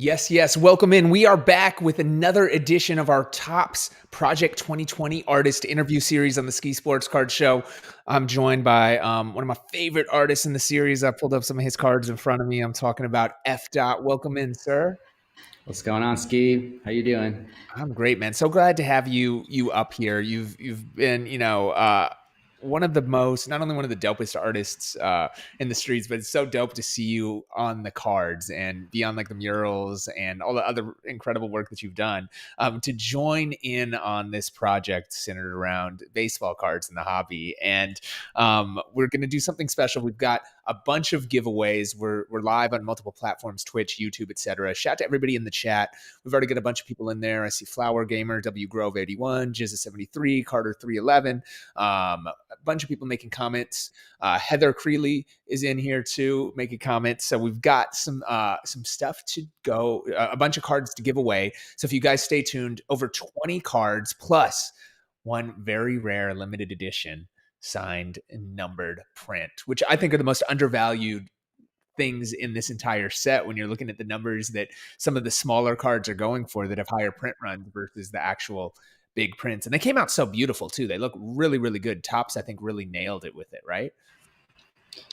Yes, yes. Welcome in. We are back with another edition of our Topps Project 2020 artist interview series on the Skee Sports Card Show. I'm joined by one of my favorite artists in the series. I pulled up some of his cards in front of me. I'm talking about Efdot. Welcome in, sir. What's going on, Skee? How you doing? I'm great, man. So glad to have you up here. You've been, one of the most, not only one of the dopest artists in the streets, but it's so dope to see you on the cards and be on like the murals and all the other incredible work that you've done. To join in on this project centered around baseball cards in the hobby, and we're going to do something special. We've got a bunch of giveaways. We're live on multiple platforms, Twitch, YouTube, etc. Shout out to everybody in the chat. We've already got a bunch of people in there. I see Flower Gamer, W Grove 81, Jizza 73, Carter 311. A bunch of people making comments. Heather Creeley is in here too, making comments. So we've got some stuff to go, a bunch of cards to give away. So if you guys stay tuned, over 20 cards plus one very rare limited edition signed and numbered print, which I think are the most undervalued things in this entire set when you're looking at the numbers that some of the smaller cards are going for that have higher print runs versus the actual big prints. And they came out so beautiful too. They look really, really good. Topps, I think, really nailed it with it, right?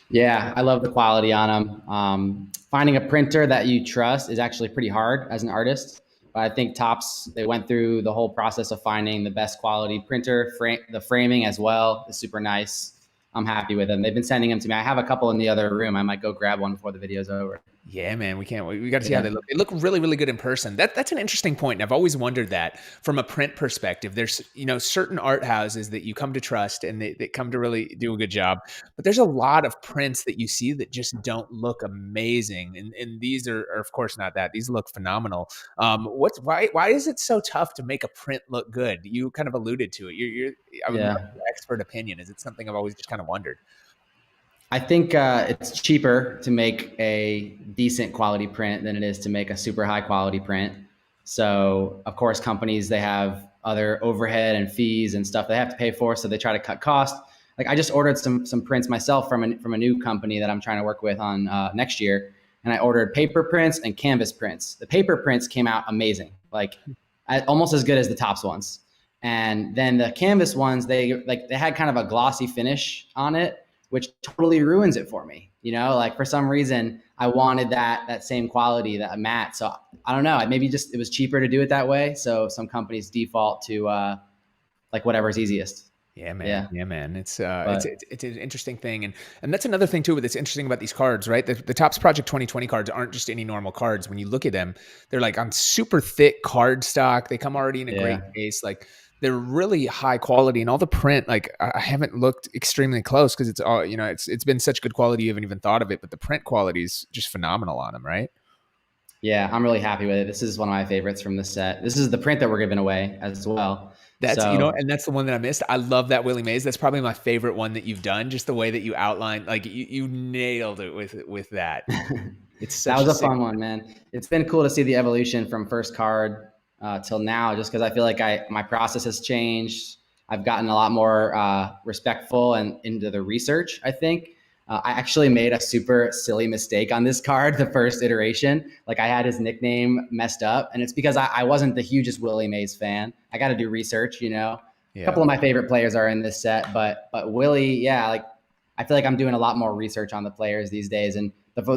Yeah, I love the quality on them. Finding a printer that you trust is actually pretty hard as an artist. But I think Topps, they went through the whole process of finding the best quality printer. The framing as well is super nice. I'm happy with them. They've been sending them to me. I have a couple in the other room. I might go grab one before the video's over. Yeah, man, we can't wait. We got to see how they look. They look really, really good in person. That's an interesting point. And I've always wondered that from a print perspective. There's, certain art houses that you come to trust and they come to really do a good job. But there's a lot of prints that you see that just don't look amazing. And these are of course not that. These look phenomenal. Why is it so tough to make a print look good? You kind of alluded to it. I would love your expert opinion. Is it something I've always just kind of wondered? I think it's cheaper to make a decent quality print than it is to make a super high quality print. So of course, companies, they have other overhead and fees and stuff they have to pay for. So they try to cut costs. Like I just ordered some prints myself from a new company that I'm trying to work with on next year. And I ordered paper prints and canvas prints. The paper prints came out amazing, like almost as good as the Topps ones. And then the canvas ones, they had kind of a glossy finish on it, which totally ruins it for me. Like for some reason I wanted that same quality, that matte. So I don't know, maybe just it was cheaper to do it that way. So some companies default to like whatever's easiest. Yeah, man. Yeah, man. It's an interesting thing. And that's another thing too, that's interesting about these cards, right? The Topps Project 2020 cards aren't just any normal cards. When you look at them, they're like on super thick card stock. They come already in a great case. Like they're really high quality, and all the print, like I haven't looked extremely close because it's all, it's been such good quality. You haven't even thought of it, but the print quality is just phenomenal on them, right? Yeah, I'm really happy with it. This is one of my favorites from this set. This is the print that we're giving away as well. That's, and that's the one that I missed. I love that Willie Mays. That's probably my favorite one that you've done. Just the way that you outlined, like you nailed it with that. That was a fun one, man. It's been cool to see the evolution from first card till now, just because I feel like my process has changed. I've gotten a lot more respectful and into the research, I think. I actually made a super silly mistake on this card, the first iteration. Like I had his nickname messed up, and it's because I wasn't the hugest Willie Mays fan. I got to do research, A couple of my favorite players are in this set, but Willie, like I feel like I'm doing a lot more research on the players these days. And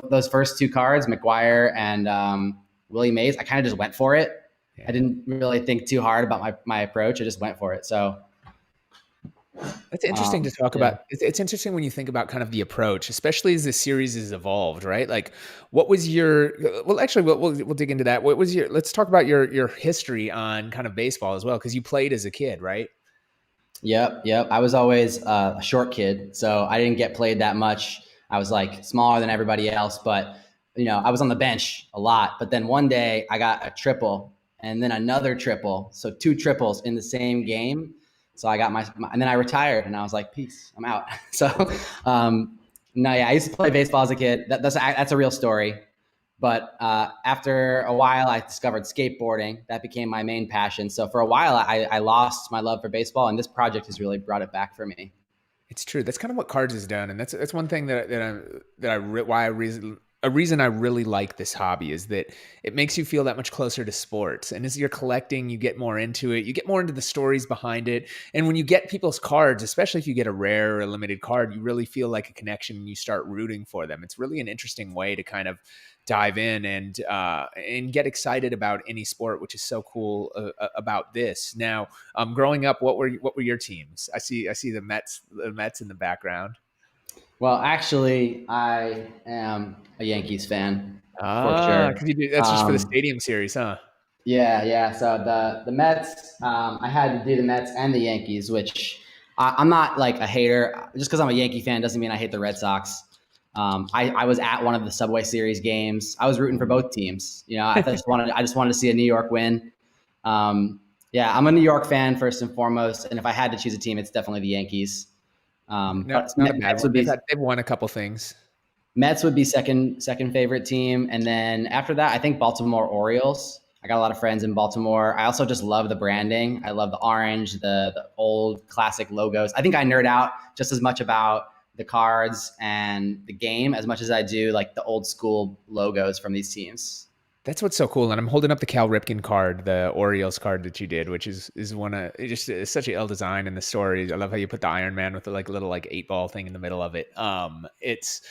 those first two cards, McGuire and Willie Mays, I kind of just went for it. I didn't really think too hard about my approach. I just went for it. So that's interesting to talk about. It's interesting when you think about kind of the approach, especially as the series has evolved, right? Like what was well, actually we'll dig into that. Let's talk about your history on kind of baseball as well. Cause you played as a kid, right? Yep. I was always a short kid, so I didn't get played that much. I was like smaller than everybody else, but I was on the bench a lot. But then one day I got a triple and then another triple. So 2 triples in the same game. So I got and then I retired and I was like, peace, I'm out. So, I used to play baseball as a kid. That's a real story. But after a while, I discovered skateboarding. That became my main passion. So for a while, I lost my love for baseball, and this project has really brought it back for me. It's true. That's kind of what cards has done, and that's one thing why I a reason I really like this hobby is that it makes you feel that much closer to sports. And as you're collecting, you get more into it. You get more into the stories behind it. And when you get people's cards, especially if you get a rare or a limited card, you really feel like a connection and you start rooting for them. It's really an interesting way to kind of dive in and get excited about any sport, which is so cool about this. Now, growing up, what were your teams? I see the Mets in the background. Well, actually, I am a Yankees fan for Ah, sure. because you do that's just for the Um, stadium series, huh? yeah, yeah. So the Mets, I had to do the Mets and the Yankees, which I'm not like a hater. Just because I'm a Yankee fan doesn't mean I hate the Red Sox. I was at one of the Subway Series games. I was rooting for both teams. You know, I just wanted to see a New York win. Yeah, I'm a New York fan first and foremost, and if I had to choose a team, it's definitely the Yankees. No, But not a bad Mets one. would They've be had they've won a couple things. Mets would be second favorite team, and then after that, I think Baltimore Orioles. I got a lot of friends in Baltimore. I also just love the branding. I love the orange, the old classic logos. I think I nerd out just as much about the cards and the game as much as I do like the old school logos from these teams. That's what's so cool, and I'm holding up the Cal Ripken card, the Orioles card that you did, which is one of it just it's such a ill design in the story. I love how you put the Iron Man with the like little like 8 ball thing in the middle of it. It's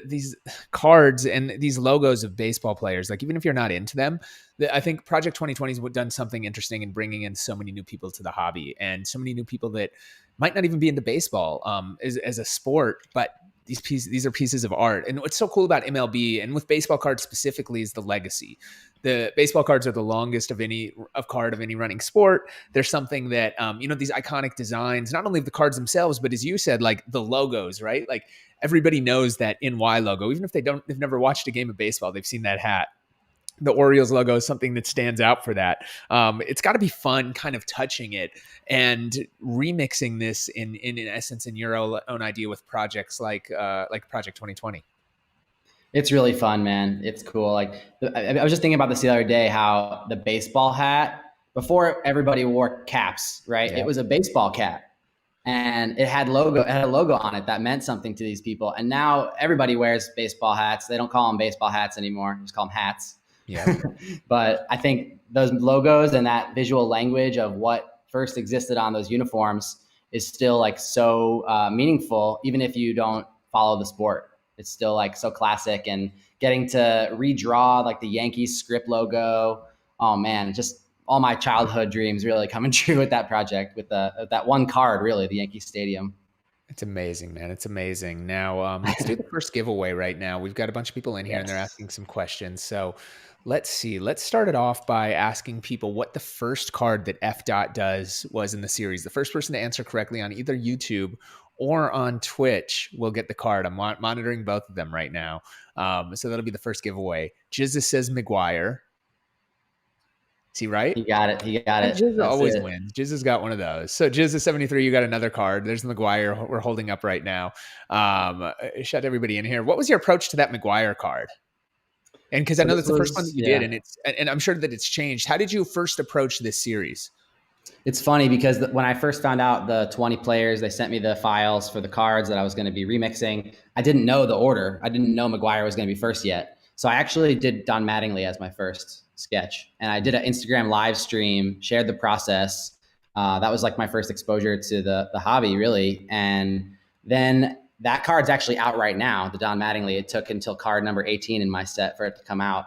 these cards and these logos of baseball players. Like even if you're not into them, I think Project 2020 has done something interesting in bringing in so many new people to the hobby and so many new people that might not even be into baseball as a sport, but these are pieces of art. And what's so cool about MLB and with baseball cards specifically is the legacy. The baseball cards are the longest of any running sport. There's something that these iconic designs, not only of the cards themselves, but as you said, like the logos, right? Like everybody knows that NY logo, even if they've never watched a game of baseball, they've seen that hat. The Orioles logo is something that stands out for that. It's got to be fun kind of touching it and remixing this in essence in your own idea with projects like Project 2020. It's really fun, man. It's cool. Like I was just thinking about this the other day, how the baseball hat before everybody wore caps, right? Yeah. It was a baseball cap, and it had a logo on it that meant something to these people. And now everybody wears baseball hats. They don't call them baseball hats anymore; just call them hats. Yeah. But I think those logos and that visual language of what first existed on those uniforms is still like so meaningful, even if you don't follow the sport. It's still like so classic, and getting to redraw like the Yankees script logo. Oh man, just all my childhood dreams really coming true with that project, with that one card, really, the Yankee Stadium. It's amazing, man. It's amazing. Now, let's do the first giveaway right now. We've got a bunch of people in here and they're Yes. asking some questions. So let's see. Let's start it off by asking people what the first card that Efdot does was in the series. The first person to answer correctly on either YouTube or on Twitch will get the card. I'm monitoring both of them right now. So that'll be the first giveaway. Jizza says McGuire. Is he right? He got it. He got it. Jizza That's always it. wins. Jizza's got one of those. So Jizza 73, you got another card. There's the McGuire we're holding up right now. Shut everybody in here. What was your approach to that McGuire card? And because I So know this that's the first one that was, you did, yeah. and I'm sure that it's changed. How did you first approach this series? It's funny because when I first found out the 20 players, they sent me the files for the cards that I was going to be remixing. I didn't know the order. I didn't know McGuire was going to be first yet. So I actually did Don Mattingly as my first sketch. And I did an Instagram live stream, shared the process. That was like my first exposure to the hobby, really. And then that card's actually out right now, the Don Mattingly. It took until card number 18 in my set for it to come out.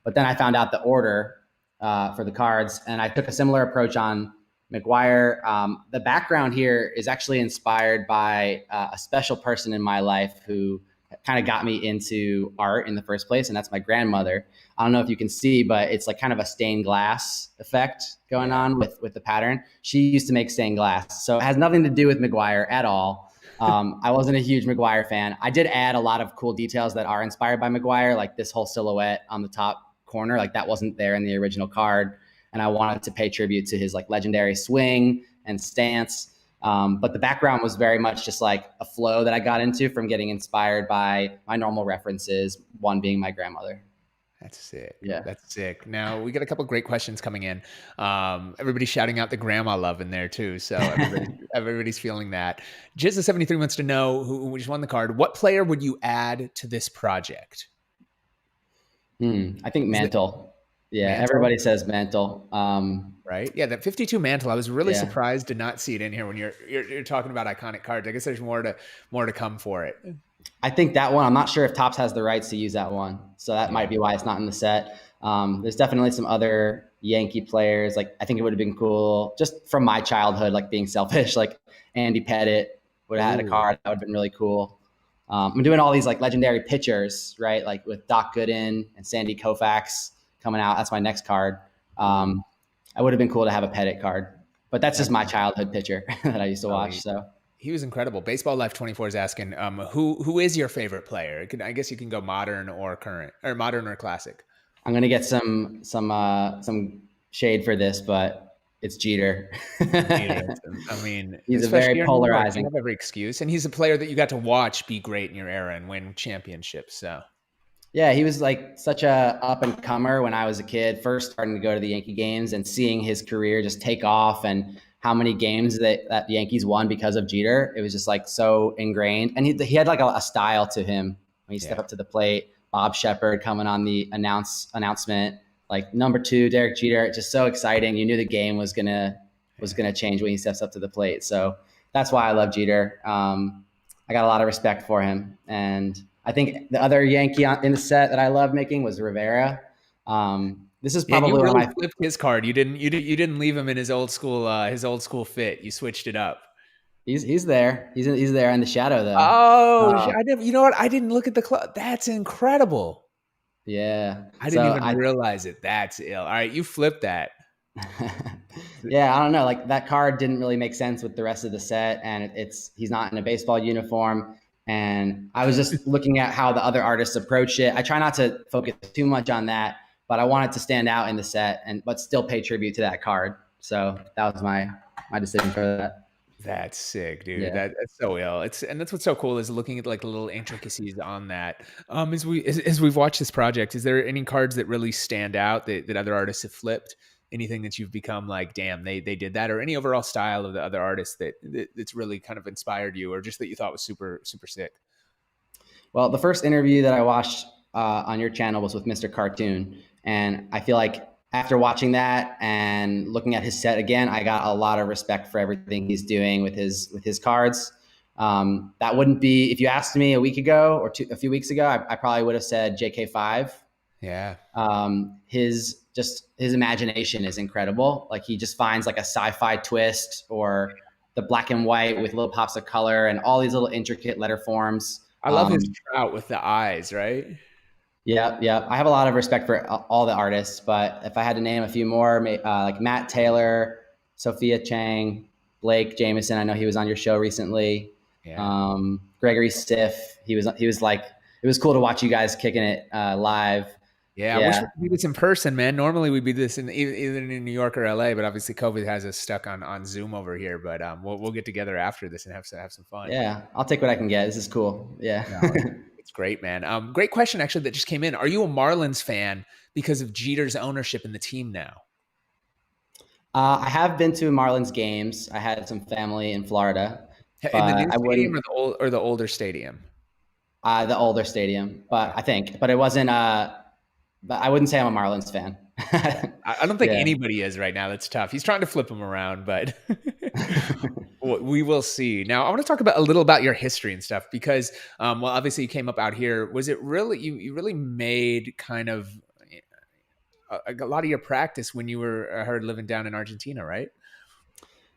But then I found out the order for the cards, and I took a similar approach on McGuire. The background here is actually inspired by a special person in my life who kind of got me into art in the first place, and that's my grandmother. I don't know if you can see, but it's like kind of a stained glass effect going Yeah. on with the pattern. She used to make stained glass, so it has nothing to do with McGuire at all. I wasn't a huge McGuire fan. I did add a lot of cool details that are inspired by McGuire, like this whole silhouette on the top corner, like that wasn't there in the original card. And I wanted to pay tribute to his like legendary swing and stance. But the background was very much just like a flow that I got into from getting inspired by my normal references, one being my grandmother. That's sick. Yeah. That's sick. Now we got a couple great questions coming in. Everybody's shouting out the grandma love in there too. So everybody's feeling that. Jizza73 wants to know who just won the card. What player would you add to this project? I think Is it Mantle. Yeah, Mantle? everybody says Mantle. Right? Yeah, that 52 Mantle. I was really Yeah. surprised to not see it in here when you're talking about iconic cards. I guess there's more to come for it. I think that one, I'm not sure if Topps has the rights to use that one. So that might Yeah. be why it's not in the set. There's definitely some other Yankee players. Like, I think it would have been cool just from my childhood, like being selfish, like Andy Pettit would have had a Ooh. card. That would have been really cool. I'm doing all these like legendary pitchers, right? Like with Doc Gooden and Sandy Koufax coming out. That's my next card. Ooh. I would have been cool to have a Pettit card, but that's just That's my childhood pitcher that I used to oh, watch. So he was incredible. Baseball Life 24 is asking, who is your favorite player? I guess you can go modern or current, or modern or classic. I'm gonna get some shade for this, but it's Jeter. Jeter. I mean, He's a especially very here in New York, you polarizing. have every excuse, and he's a player that you got to watch be great in your era and win championships. So Yeah, he was like such a up and comer when I was a kid, first starting to go to the Yankee games and seeing his career just take off and how many games that the Yankees won because of Jeter. It was just like so ingrained, and he had like a style to him when he stepped yeah, up to the plate. Bob Shepard coming on the announcement, like number two, Derek Jeter, just so exciting. You knew the game was yeah. gonna change when he steps up to the plate. So that's why I love Jeter. I got a lot of respect for him, and I think the other Yankee in the set that I love making was Rivera. This is Yeah, and you probably one of really my. flipped his card. You didn't leave him in his old school fit. You switched it up. He's there. He's there in the shadow though. Oh, Uh, I never. You know what? I didn't look at the club. That's incredible. yeah. I didn't So even I realize it. That's ill. All right, you flipped that. yeah, I don't know. Like that card didn't really make sense with the rest of the set, and it's he's not in a baseball uniform. And I was just looking at how the other artists approach it. I try not to focus too much on that, but I wanted to stand out in the set and but still pay tribute to that card. So that was my decision for that. That's sick, dude. Yeah. That's so ill. And that's what's so cool is looking at like the little intricacies on that. As we've watched this project, is there any cards that really stand out that other artists have flipped? Anything that you've become like, damn, they did that, or any overall style of the other artists that's really kind of inspired you, or just that you thought was super super sick? Well, the first interview that I watched on your channel was with Mr. Cartoon, and I feel like after watching that and looking at his set again, I got a lot of respect for everything he's doing with his cards. That wouldn't be if you asked me a week ago or a few weeks ago, I probably would have said JK5. Yeah, His imagination is incredible. Like he just finds like a sci-fi twist or the black and white with little pops of color and all these little intricate letter forms. I love his trout with the eyes, right? Yeah, yeah. I have a lot of respect for all the artists, but if I had to name a few more, like Matt Taylor, Sophia Chang, Blake Jameson. I know he was on your show recently. Yeah. Gregory Stiff. He was like it was cool to watch you guys kicking it live. Yeah, I wish Yeah, we could do this in person, man. Normally we'd be this in either in New York or LA, but obviously COVID has us stuck on Zoom over here. But we'll get together after this and have some fun. yeah. I'll take what I can get. This is cool. Yeah. No, it's great, man. Great question actually that just came in. Are you a Marlins fan because of Jeter's ownership in the team now? I have been to Marlins games. I had some family in Florida, In the but new I stadium wouldn't. or the older stadium? The older stadium, but Okay. I think, but it wasn't. But I wouldn't say I'm a Marlins fan. Yeah. I don't think Yeah. anybody is right now. That's tough. He's trying to flip him around, but we will see. Now, I want to talk about a little about your history and stuff because, well, obviously you came up out here. Was it really you really made kind of a lot of your practice when you were I heard living down in Argentina, right?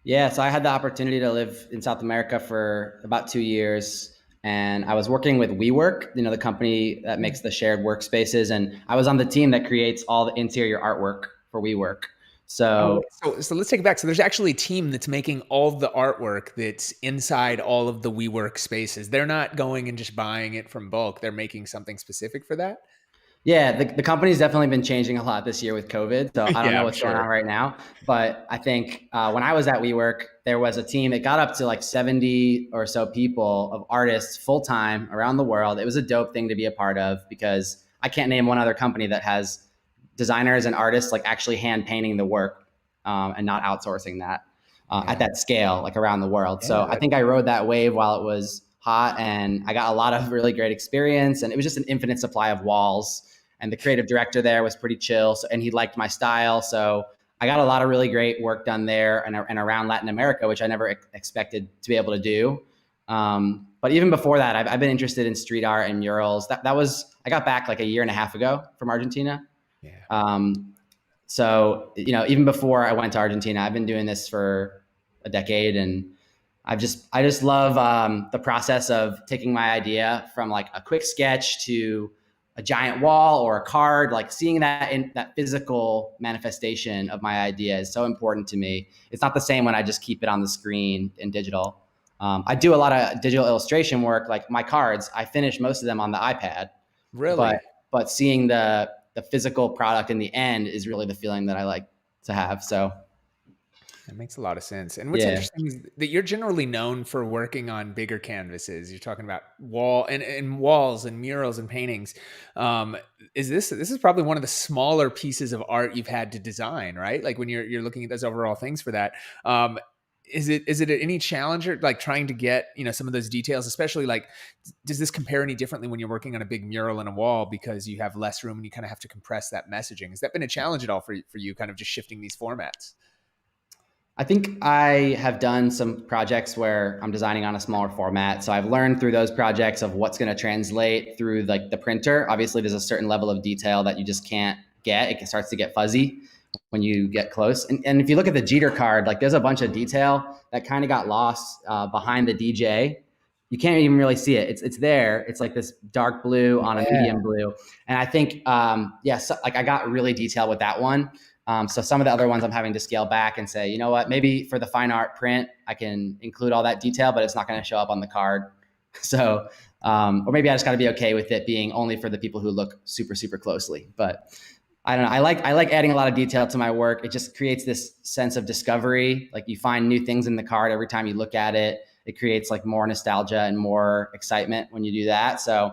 Yeah, so I had the opportunity to live in South America for about 2 years, and I was working with WeWork, the company that makes the shared workspaces, and I was on the team that creates all the interior artwork for WeWork. Oh, So so let's take it back. So there's actually a team that's making all the artwork that's inside all of the WeWork spaces. They're not going and just buying it from bulk. They're making something specific for that. yeah, the company's definitely been changing a lot this year with COVID. So I don't Yeah, know I'm what's going on sure. right now, but I think when I was at WeWork, there was a team that got up to like 70 or so people of artists full time around the world. It was a dope thing to be a part of because I can't name one other company that has designers and artists like actually hand painting the work and not outsourcing that at Yeah. that scale, like around the world. So I Yeah. think I rode that wave while it was hot, and I got a lot of really great experience. And it was just an infinite supply of walls. And the creative director there was pretty chill, and he liked my style. So I got a lot of really great work done there and around Latin America, which I never expected to be able to do. But even before that, I've been interested in street art and murals. That was, I got back like a year and a half ago from Argentina. Yeah. So, even before I went to Argentina, I've been doing this for a decade, and I just love the process of taking my idea from like a quick sketch to a giant wall or a card. Like seeing that physical manifestation of my idea is so important to me. It's not the same when I just keep it on the screen in digital. I do a lot of digital illustration work, like my cards. I finish most of them on the iPad, but Really? but seeing the physical product in the end is really the feeling that I like to have. So That makes a lot of sense. And what's yeah. interesting is that you're generally known for working on bigger canvases. You're talking about and walls and murals and paintings. Um, this is probably one of the smaller pieces of art you've had to design, right? Like when you're looking at those overall things for that. Is it any challenge or like trying to get, some of those details, especially like does this compare any differently when you're working on a big mural in a wall because you have less room and you kind of have to compress that messaging? Has that been a challenge at all for you kind of just shifting these formats? I think I have done some projects where I'm designing on a smaller format. So I've learned through those projects of what's going to translate through like the printer. Obviously, there's a certain level of detail that you just can't get. It starts to get fuzzy when you get close. And if you look at the Jeter card, like there's a bunch of detail that kind of got lost behind the DJ. You can't even really see it. It's there. It's like this dark blue on a Yeah. medium blue. And I think, so, like I got really detailed with that one. So some of the other ones I'm having to scale back and say, you know what, maybe for the fine art print, I can include all that detail, but it's not going to show up on the card. So, or maybe I just got to be okay with it being only for the people who look super, super closely. But I don't know. I like adding a lot of detail to my work. It just creates this sense of discovery. Like you find new things in the card every time you look at it. It creates like more nostalgia and more excitement when you do that. So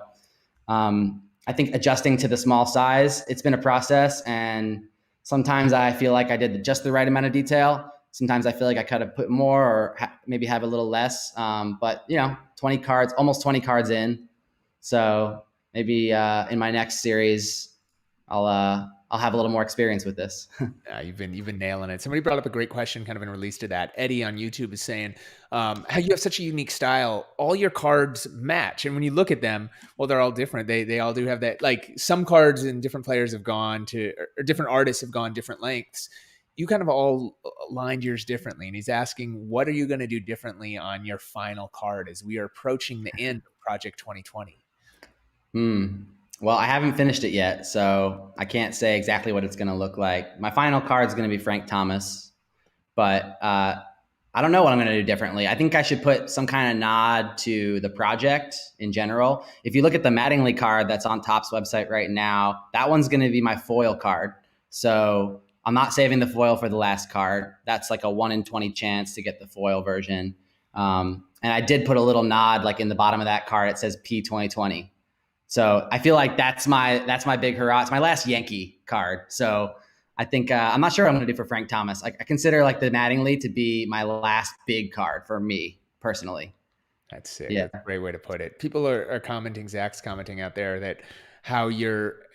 I think adjusting to the small size, it's been a process, and sometimes I feel like I did just the right amount of detail. Sometimes I feel like I could have put more or maybe have a little less. But 20 cards, almost 20 cards in. So maybe in my next series, I'll have a little more experience with this. You've been nailing it. Somebody brought up a great question, kind of in release to that. Eddie on YouTube is saying, "How you have such a unique style. All your cards match, and when you look at them, well, they're all different. They all do have that. Like some cards and different players have gone to, or different artists have gone different lengths. You kind of all lined yours differently." And he's asking, "What are you going to do differently on your final card as we are approaching the end of Project 2020?" Hmm. Well, I haven't finished it yet, so I can't say exactly what it's going to look like. My final card is going to be Frank Thomas, but I don't know what I'm going to do differently. I think I should put some kind of nod to the project in general. If you look at the Mattingly card that's on Topps website right now, that one's going to be my foil card. So I'm not saving the foil for the last card. That's like a 1 in 20 chance to get the foil version. And I did put a little nod like in the bottom of that card. It says P 2020. So I feel like that's my big hurrah. It's my last Yankee card. So I think I'm not sure what I'm going to do for Frank Thomas. I consider like the Mattingly to be my last big card for me personally. That's sick. Yeah. That's a great way to put it. People are commenting, Zach's commenting out there that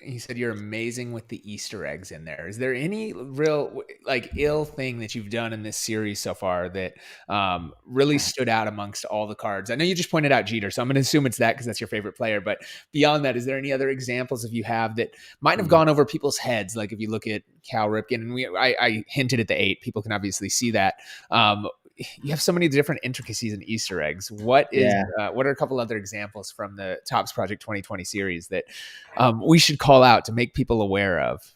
he said you're amazing with the Easter eggs in there. Is there any real like ill thing that you've done in this series so far that really stood out amongst all the cards? I know you just pointed out Jeter, so I'm going to assume it's that because that's your favorite player. But beyond that, is there any other examples of you have that might have gone over people's heads? Like if you look at Cal Ripken, and I hinted at the 8, people can obviously see that. You have so many different intricacies and Easter eggs. What Yeah. are a couple other examples from the Topps Project 2020 series that we should call out to make people aware of?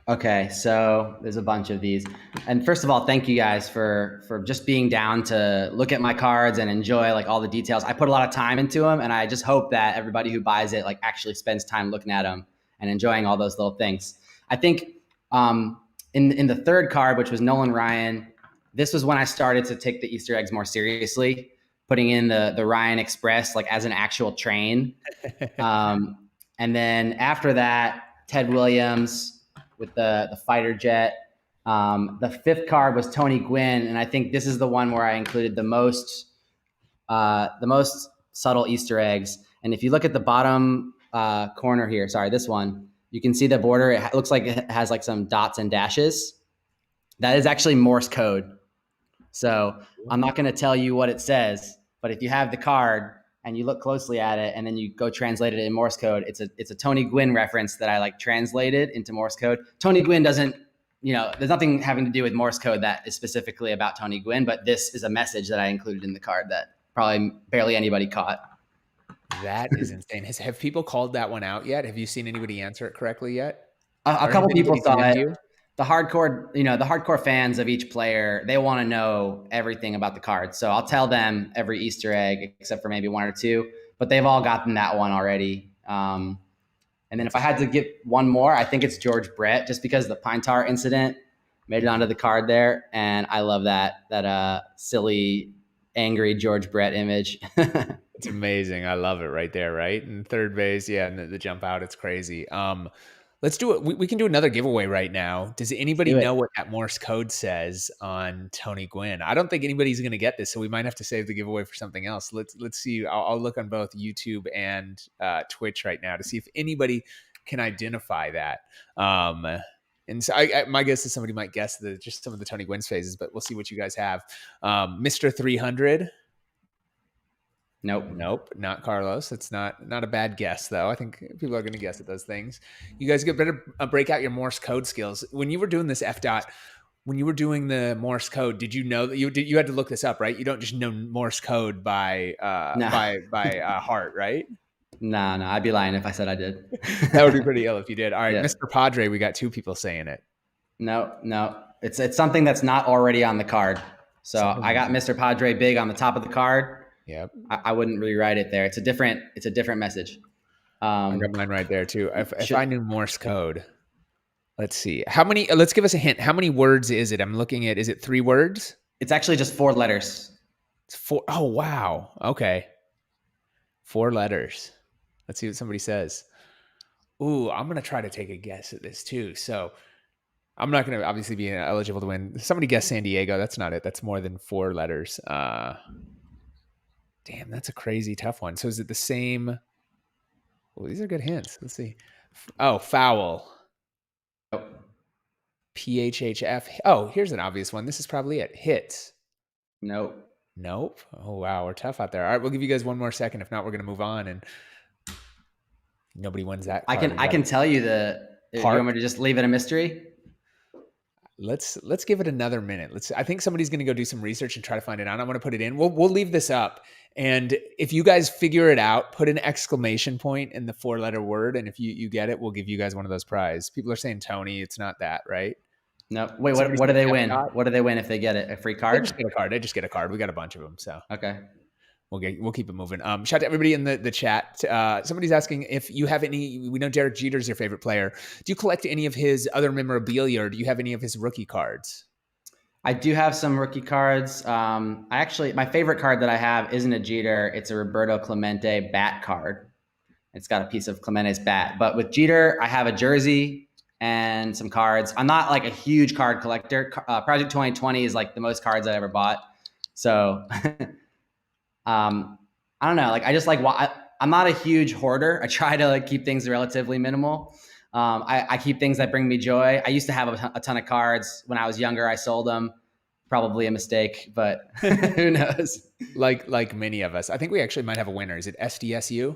Okay, so there's a bunch of these. And first of all, thank you guys for just being down to look at my cards and enjoy like all the details. I put a lot of time into them, and I just hope that everybody who buys it like actually spends time looking at them and enjoying all those little things. I think in the third card, which was Nolan Ryan, this was when I started to take the Easter eggs more seriously, putting in the Ryan Express like as an actual train. Um, And then after that, Ted Williams with the fighter jet. The fifth card was Tony Gwynn, and I think this is the one where I included the most subtle Easter eggs. And if you look at the bottom corner here, sorry, this one, you can see the border. It looks like it has like some dots and dashes. That is actually Morse code. So I'm not going to tell you what it says, but if you have the card and you look closely at it and then you go translate it in Morse code, it's a Tony Gwynn reference that I like translated into Morse code. Tony Gwynn doesn't, there's nothing having to do with Morse code that is specifically about Tony Gwynn, but this is a message that I included in the card that probably barely anybody caught. That is insane. Have people called that one out yet? Have you seen anybody answer it correctly yet? A couple people saw it. The hardcore fans of each player, they want to know everything about the card. So I'll tell them every Easter egg, except for maybe one or two, but they've all gotten that one already. And then if I had to get one more, I think it's George Brett, just because the Pine Tar incident made it onto the card there. And I love that silly, angry George Brett image. It's amazing. I love it right there, right? And third base, yeah, and the jump out, it's crazy. Let's do it. We can do another giveaway right now. Does anybody know what that Morse code says on Tony Gwynn? I don't think anybody's going to get this, so we might have to save the giveaway for something else. Let's see. I'll look on both YouTube and Twitch right now to see if anybody can identify that. And so my guess is somebody might guess just some of the Tony Gwynn's phases, but we'll see what you guys have. Mr. 300. Nope, not Carlos. It's not a bad guess, though. I think people are going to guess at those things. You guys get better break out your Morse code skills. When you were doing this Efdot, when you were doing the Morse code, did you know that you had to look this up, right? You don't just know Morse code by heart, right? No, I'd be lying if I said I did. That would be pretty ill if you did. All right, yeah. Mr. Padre, we got two people saying it. No. It's something that's not already on the card. So I got Mr. Padre big on the top of the card. Yep. I wouldn't rewrite it there. It's a different message. I got mine right there too. If I knew Morse code, let's see. Let's give us a hint. How many words is it? I'm looking at, is it 3 words? It's actually just 4 letters. It's 4. Oh, wow. Okay. 4 letters. Let's see what somebody says. Ooh, I'm going to try to take a guess at this too. So I'm not going to obviously be eligible to win. Somebody guessed San Diego. That's not it. That's more than 4 letters. Damn, that's a crazy tough one. So is it the same? Well, these are good hints. Let's see. Oh, foul. Nope. PHHF. Oh, here's an obvious one. This is probably it. Hits. Nope. Oh, wow. We're tough out there. All right, we'll give you guys one more second. If not, we're going to move on. And nobody wins that card. I can tell you the. Do you want me to just leave it a mystery? Let's give it another minute. I think somebody's going to go do some research and try to find it out. I'm going to put it in. We'll leave this up. And if you guys figure it out, put an exclamation point in the 4-letter word. And if you get it, we'll give you guys one of those prizes. People are saying Tony. It's not that, right? No. Wait, what do they win? What do they win if they get it? A free card? They just get a card. We got a bunch of them. So okay. We'll keep it moving. Shout out to everybody in the chat. Somebody's asking if you have any. We know Derek Jeter's your favorite player. Do you collect any of his other memorabilia, or do you have any of his rookie cards? I do have some rookie cards. My favorite card that I have isn't a Jeter. It's a Roberto Clemente bat card. It's got a piece of Clemente's bat. But with Jeter, I have a jersey and some cards. I'm not like a huge card collector. Project 2020 is like the most cards I ever bought. So I don't know. Like I just like I'm not a huge hoarder. I try to like keep things relatively minimal. I keep things that bring me joy. I used to have a ton of cards when I was younger. I sold them. Probably a mistake, but who knows? Like many of us. I think we actually might have a winner. Is it SDSU?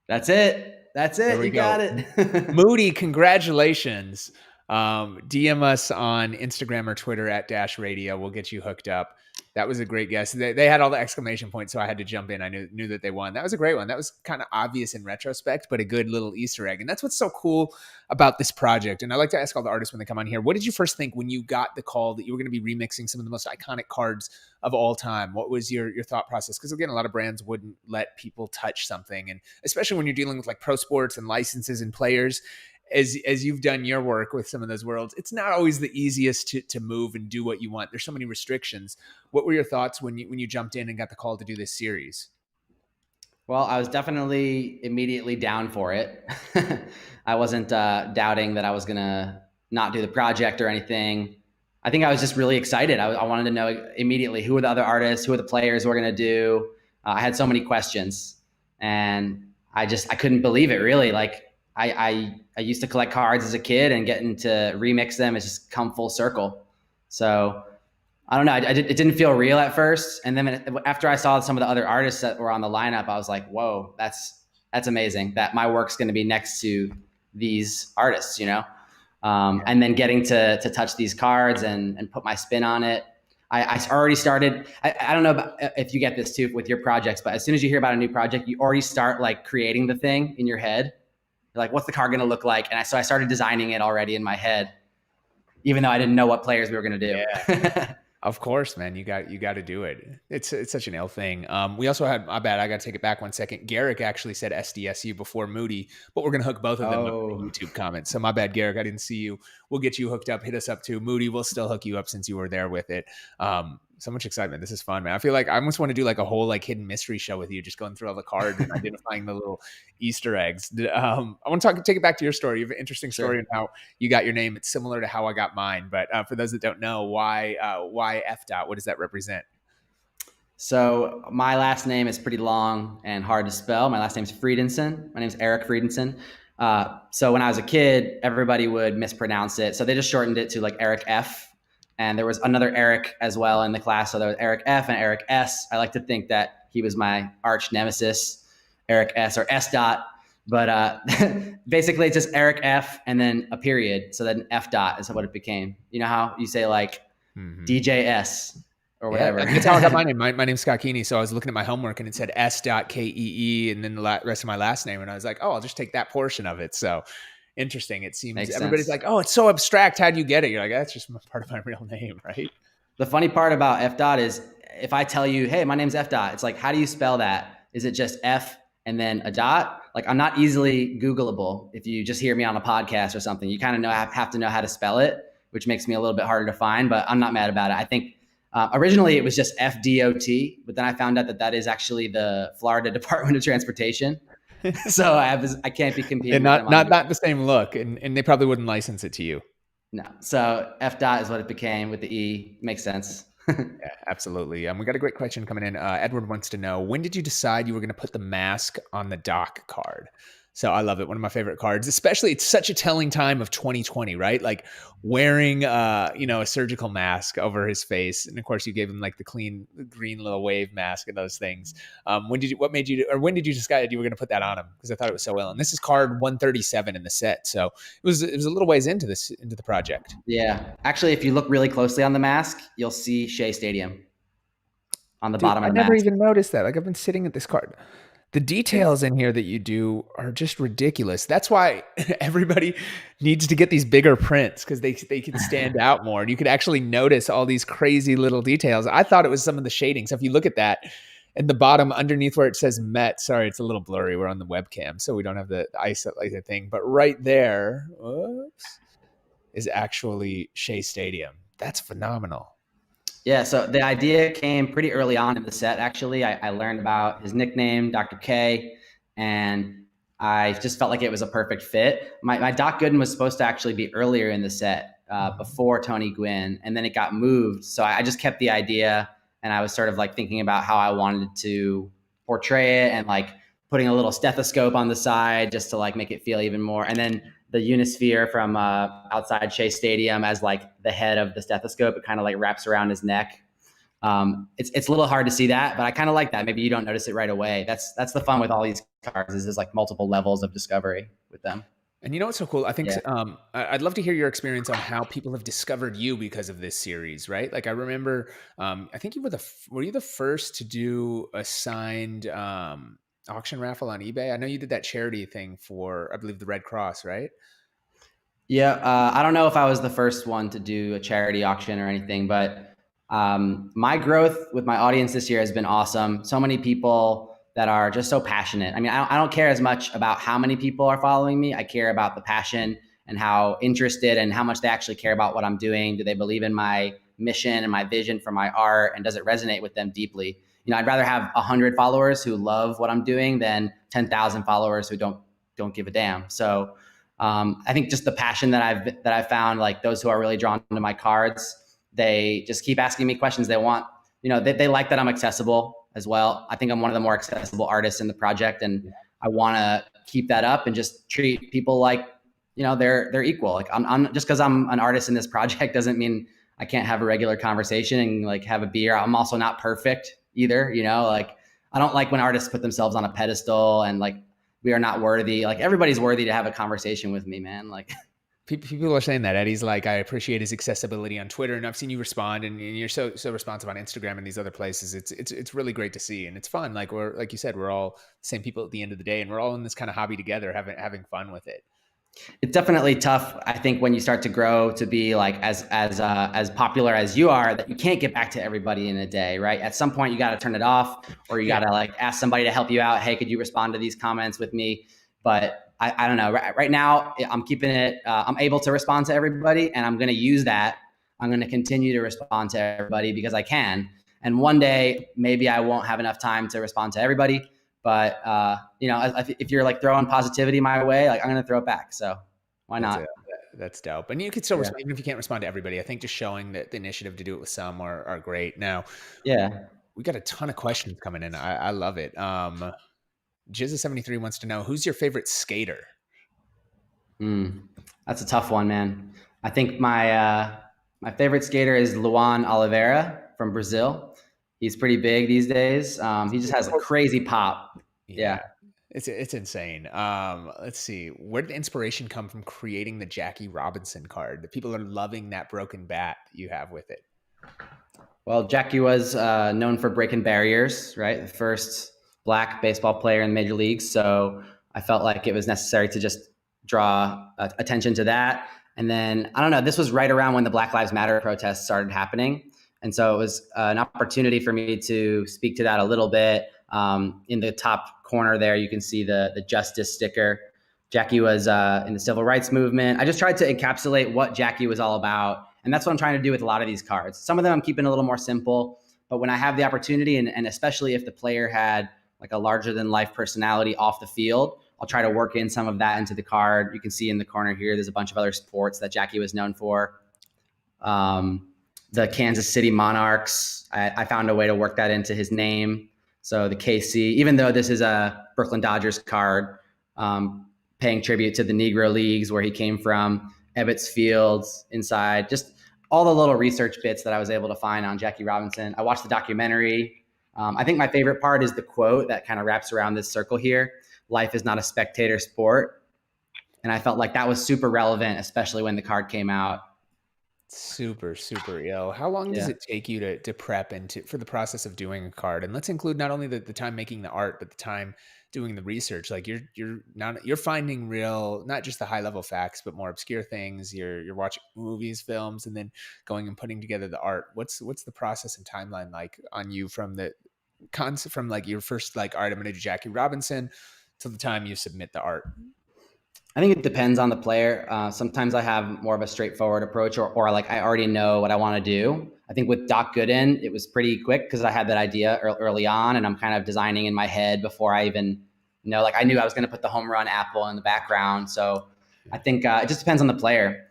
That's it. You got it. Moody, congratulations. DM us on Instagram or Twitter at Dash Radio. We'll get you hooked up. That was a great guess. They had all the exclamation points, so I had to jump in. I knew that they won. That was a great one. That was kind of obvious in retrospect, but a good little Easter egg. And that's what's so cool about this project. And I like to ask all the artists when they come on here, what did you first think when you got the call that you were going to be remixing some of the most iconic cards of all time? What was your thought process? Because again, a lot of brands wouldn't let people touch something. And especially when you're dealing with like pro sports and licenses and players, as you've done your work with some of those worlds, it's not always the easiest to move and do what you want. There's so many restrictions. What were your thoughts when you jumped in and got the call to do this series? Well, I was definitely immediately down for it. I wasn't doubting that I was gonna not do the project or anything. I think I was just really excited. I wanted to know immediately who are the other artists, who are the players we're gonna do. I had so many questions, and I couldn't believe it. Really, like I used to collect cards as a kid, and getting to remix them has just come full circle. So I don't know. It didn't feel real at first, and then after I saw some of the other artists that were on the lineup, I was like, "Whoa, that's amazing! That my work's going to be next to these artists," you know. And then getting to touch these cards and put my spin on it. I already started. I don't know if you get this too with your projects, but as soon as you hear about a new project, you already start like creating the thing in your head. You're like, what's the card going to look like? And so I started designing it already in my head, even though I didn't know what players we were going to Yeah. do. Of course, man. You got to do it. It's such an ill thing. We also had, my bad, I got to take it back 1 second. Garrick actually said SDSU before Moody, but we're gonna hook both of them up in the Oh, YouTube comments. So my bad, Garrick. I didn't see you. We'll get you hooked up. Hit us up too. Moody, we'll still hook you up since you were there with it. So much excitement. This is fun, man. I feel like I almost want to do like a whole like hidden mystery show with you, just going through all the cards and identifying the little Easter eggs. I want to take it back to your story. You have an interesting story sure. on how you got your name. It's similar to how I got mine, but for those that don't know, why Efdot? What does that represent? So my last name is pretty long and hard to spell. My last name is Friedensen. My name is Eric Friedensen. So when I was a kid, everybody would mispronounce it. So they just shortened it to like Eric F. And there was another Eric as well in the class. So there was Eric F and Eric S. I like to think that he was my arch nemesis, Eric S or S dot. But basically, it's just Eric F and then a period. So then F dot is what it became. You know how you say like DJ S or Yeah, whatever. that's how I got my name. My name's Scott Keeney. So I was looking at my homework and it said S.Kee and then the rest of my last name. And I was like, oh, I'll just take that portion of it. So interesting. It seems Makes everybody's sense. like, oh, it's so abstract. How do you get it? You're like, that's just part of my real name, right? The funny part about F dot is if I tell you, hey, my name's F dot, it's like, how do you spell that? Is it just F and then a dot? Like, I'm not easily Googleable. If you just hear me on a podcast or something, you kind of have to know how to spell it, which makes me a little bit harder to find, but I'm not mad about it. I think originally it was just FDOT, but then I found out that that is actually the Florida Department of Transportation. So I can't be competing And with them not on not the same look. And they probably wouldn't license it to you. no. So F dot is what it became with the E. Makes sense. Yeah, absolutely. We got a great question coming in. Edward wants to know, when did you decide you were going to put the mask on the doc card? So I love it. One of my favorite cards, especially it's such a telling time of 2020, right? Like wearing, a surgical mask over his face. And of course you gave him like the clean green little wave mask and those things. When did you decide you were going to put that on him? Because I thought it was so well. And this is card 137 in the set. So it was a little ways into the project. Yeah. Actually, if you look really closely on the mask, you'll see Shea Stadium on the Dude, bottom I of the never mask. even noticed that. Like I've been sitting at this card. The details in here that you do are just ridiculous. That's why everybody needs to get these bigger prints because they can stand out more. And you can actually notice all these crazy little details. I thought it was some of the shading. So if you look at that in the bottom underneath where it says Met, sorry, it's a little blurry. We're on the webcam, so we don't have the ISO like the thing. But right there, whoops, is actually Shea Stadium. That's phenomenal. Yeah, so the idea came pretty early on in the set, actually. I learned about his nickname, Dr. K, and I just felt like it was a perfect fit. My Doc Gooden was supposed to actually be earlier in the set before Tony Gwynn, and then it got moved. So I just kept the idea, and I was sort of like thinking about how I wanted to portray it and like putting a little stethoscope on the side just to like make it feel even more. And then the Unisphere from outside Shea Stadium as like the head of the stethoscope. It kind of like wraps around his neck. It's a little hard to see that, but I kind of like that. Maybe you don't notice it right away. That's the fun with all these cards is there's like multiple levels of discovery with them. And you know what's so cool? I think Yeah. I'd love to hear your experience on how people have discovered you because of this series, right? Like I remember, I think were you the first to do a signed auction raffle on eBay? I know you did that charity thing for, I believe, the Red Cross, right? Yeah, I don't know if I was the first one to do a charity auction or anything, but my growth with my audience this year has been awesome. So many people that are just so passionate. I mean, I don't care as much about how many people are following me. I care about the passion and how interested and how much they actually care about what I'm doing. Do they believe in my mission and my vision for my art? And does it resonate with them deeply? I'd rather have 100 followers who love what I'm doing than 10,000 followers who don't give a damn. So I think just the passion that I've found, like those who are really drawn to my cards, they just keep asking me questions. They want, they like that I'm accessible as well. I think I'm one of the more accessible artists in the project, and I want to keep that up and just treat people like, they're equal. Like I'm just because I'm an artist in this project doesn't mean I can't have a regular conversation and like have a beer. I'm also not perfect either. Like I don't like when artists put themselves on a pedestal and like we are not worthy. Like everybody's worthy to have a conversation with me, man. Like people are saying that Eddie's like, I appreciate his accessibility on Twitter, and I've seen you respond, and you're so responsive on Instagram and these other places. It's really great to see, and it's fun. Like like you said, we're all the same people at the end of the day, and we're all in this kind of hobby together, having fun with it. it's definitely tough, I think, when you start to grow to be like as popular as you are, that you can't get back to everybody in a day, right? At some point, you got to turn it off, or you got to like ask somebody to help you out. Hey, could you respond to these comments with me? But I don't know. Right now, I'm keeping it. I'm able to respond to everybody, and I'm going to use that. I'm going to continue to respond to everybody because I can. And one day, maybe I won't have enough time to respond to everybody. But if you're like throwing positivity my way, like I'm gonna throw it back. So why not? That's dope. And you can still respond, even if you can't respond to everybody. I think just showing the initiative to do it with some are great. Now, Yeah. we got a ton of questions coming in. I love it. Jizza73 wants to know, who's your favorite skater? That's a tough one, man. I think my favorite skater is Luan Oliveira from Brazil. He's pretty big these days. He just has a crazy pop. Yeah. Yeah. It's insane. Let's see. Where did the inspiration come from creating the Jackie Robinson card? The people are loving that broken bat you have with it. Well, Jackie was known for breaking barriers, right? The first black baseball player in the major leagues. So I felt like it was necessary to just draw attention to that. And then, I don't know, this was right around when the Black Lives Matter protests started happening. And so it was an opportunity for me to speak to that a little bit. In the top corner there, you can see the justice sticker. Jackie was in the civil rights movement. I just tried to encapsulate what Jackie was all about. And that's what I'm trying to do with a lot of these cards. Some of them I'm keeping a little more simple, but when I have the opportunity, and especially if the player had like a larger than life personality off the field, I'll try to work in some of that into the card. You can see in the corner here, there's a bunch of other sports that Jackie was known for. The Kansas City Monarchs, I found a way to work that into his name. So the KC, even though this is a Brooklyn Dodgers card, paying tribute to the Negro Leagues where he came from, Ebbets Fields inside, just all the little research bits that I was able to find on Jackie Robinson. I watched the documentary. I think my favorite part is the quote that kind of wraps around this circle here. Life is not a spectator sport. And I felt like that was super relevant, especially when the card came out. Super, super ill. How long does it take you to prep and for the process of doing a card? And let's include not only the time making the art, but the time doing the research. Like you're finding real, not just the high level facts, but more obscure things. You're watching movies, films, and then going and putting together the art. What's the process and timeline like on you from the concept, from like your first like, all right, I'm gonna do Jackie Robinson, to the time you submit the art? I think it depends on the player. Sometimes I have more of a straightforward approach, or like I already know what I want to do. I think with Doc Gooden, it was pretty quick because I had that idea early on, and I'm kind of designing in my head before I even know. Like I knew I was going to put the home run apple in the background. So I think it just depends on the player.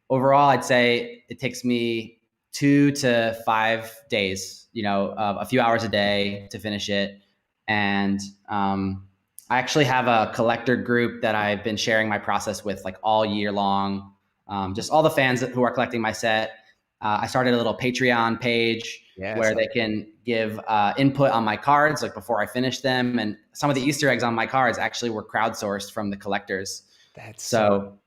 Overall, I'd say it takes me 2 to 5 days. A few hours a day to finish it, and I actually have a collector group that I've been sharing my process with like all year long. Just all the fans who are collecting my set. I started a little Patreon page where they can give input on my cards like before I finish them. And some of the Easter eggs on my cards actually were crowdsourced from the collectors. So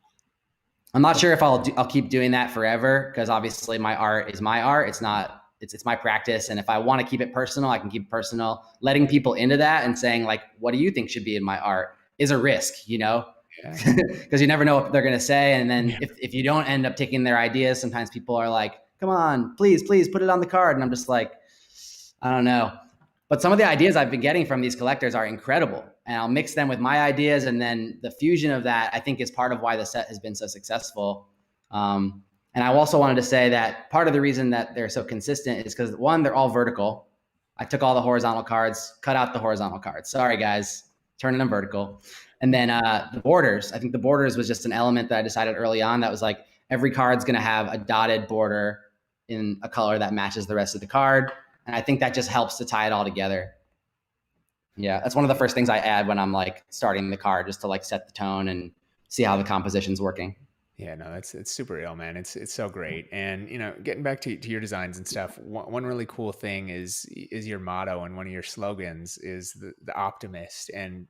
I'm not sure if I'll keep doing that forever, because obviously my art is my art. It's not. It's my practice. And if I want to keep it personal, I can keep it personal. Letting people into that and saying like, what do you think should be in my art is a risk, because you never know what they're going to say. And then if you don't end up taking their ideas, sometimes people are like, come on, please put it on the card. And I'm just like, I don't know. But some of the ideas I've been getting from these collectors are incredible. And I'll mix them with my ideas. And then the fusion of that, I think, is part of why the set has been so successful. And I also wanted to say that part of the reason that they're so consistent is because, one, they're all vertical. I took all the horizontal cards, cut out the horizontal cards. Sorry, guys, turning them vertical. And then the borders. I think the borders was just an element that I decided early on that was like every card's going to have a dotted border in a color that matches the rest of the card. And I think that just helps to tie it all together. Yeah, that's one of the first things I add when I'm like starting the card, just to like set the tone and see how the composition's working. Yeah, no, it's super ill, man. It's so great. And getting back to your designs and stuff, one really cool thing is your motto, and one of your slogans is the optimist. And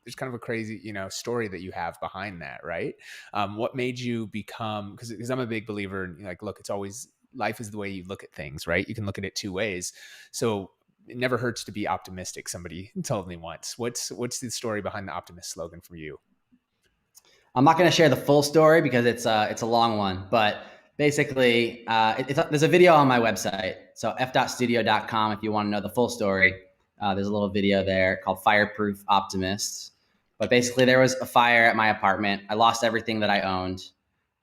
there's kind of a crazy story that you have behind that, right? What made you become, because I'm a big believer in, like, look, it's always, life is the way you look at things, right? You can look at it two ways. So it never hurts to be optimistic. Somebody told me once. What's the story behind the optimist slogan for you? I'm not going to share the full story because it's a long one, but basically, there's a video on my website, so f.studio.com. If you want to know the full story, there's a little video there called "Fireproof Optimists." But basically, there was a fire at my apartment. I lost everything that I owned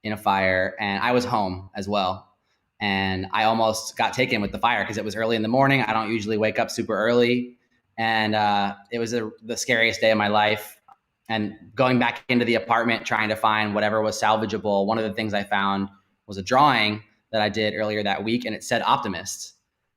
in a fire, and I was home as well. And I almost got taken with the fire because it was early in the morning. I don't usually wake up super early, and it was the scariest day of my life. And going back into the apartment, trying to find whatever was salvageable, one of the things I found was a drawing that I did earlier that week, and it said Optimist.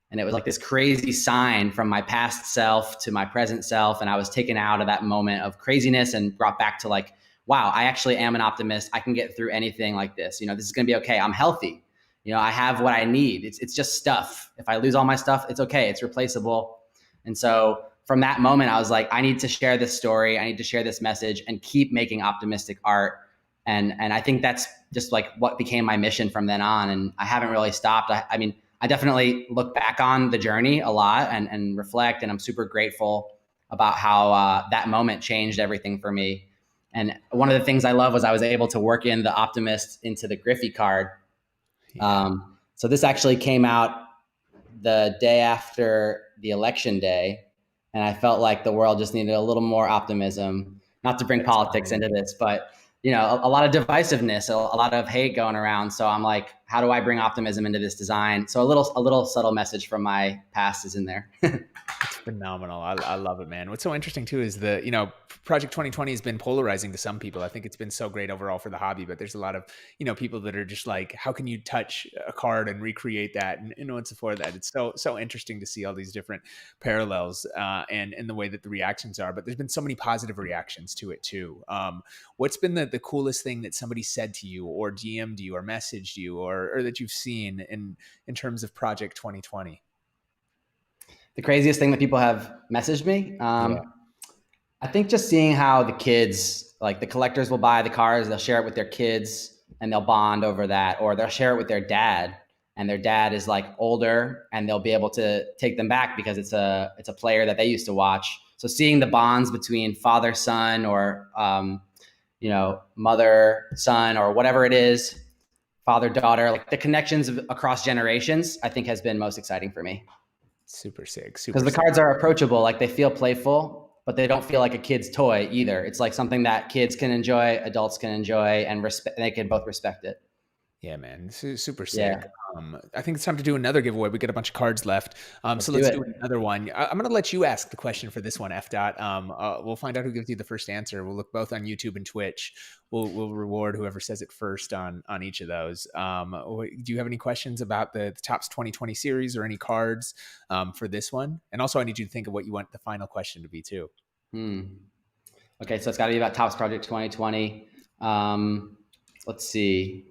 And it was like this crazy sign from my past self to my present self. And I was taken out of that moment of craziness and brought back to like, wow, I actually am an optimist. I can get through anything like this. This is going to be okay. I'm healthy. I have what I need. It's just stuff. If I lose all my stuff, it's okay. It's replaceable. And so from that moment, I was like, I need to share this story. I need to share this message and keep making optimistic art. And I think that's just like what became my mission from then on. And I haven't really stopped. I mean, I definitely look back on the journey a lot and reflect, and I'm super grateful about how that moment changed everything for me. And one of the things I love was I was able to work in the Optimist into the Griffey card. Yeah. So this actually came out the day after the election day, and I felt like the world just needed a little more optimism. Not to bring That's politics funny. into this, but a lot of divisiveness, a lot of hate going around. So I'm like, how do I bring optimism into this design? So a little subtle message from my past is in there. It's phenomenal. I love it, man. What's so interesting too is Project 2020 has been polarizing to some people. I think it's been so great overall for the hobby, but there's a lot of, people that are just like, how can you touch a card and recreate that? And what's for that? It's so interesting to see all these different parallels and the way that the reactions are, but there's been so many positive reactions to it too. What's been the coolest thing that somebody said to you or DM'd you or messaged you or that you've seen in terms of Project 2020? The craziest thing that people have messaged me, Yeah. I think just seeing how the kids, like the collectors will buy the cars, they'll share it with their kids and they'll bond over that, or they'll share it with their dad, and their dad is like older and they'll be able to take them back because it's a player that they used to watch. So seeing the bonds between father son or mother son or whatever it is, father daughter, like the connections across generations, I think has been most exciting for me. Super sick. Because Super the sick. cards are approachable, like they feel playful, but they don't feel like a kid's toy either. It's like something that kids can enjoy, adults can enjoy, and they can both respect it. Yeah, man. Super sick. Yeah, I think it's time to do another giveaway. We got a bunch of cards left. let's So do let's do it. another one. I'm going to let you ask the question for this one, F dot. We'll find out who gives you the first answer. We'll look both on YouTube and Twitch. We'll reward whoever says it first on each of those. Do you have any questions about the Topps 2020 series or any cards for this one? And also, I need you to think of what you want the final question to be too. Hmm. Okay, so it's got to be about Topps Project 2020. Um, let's see.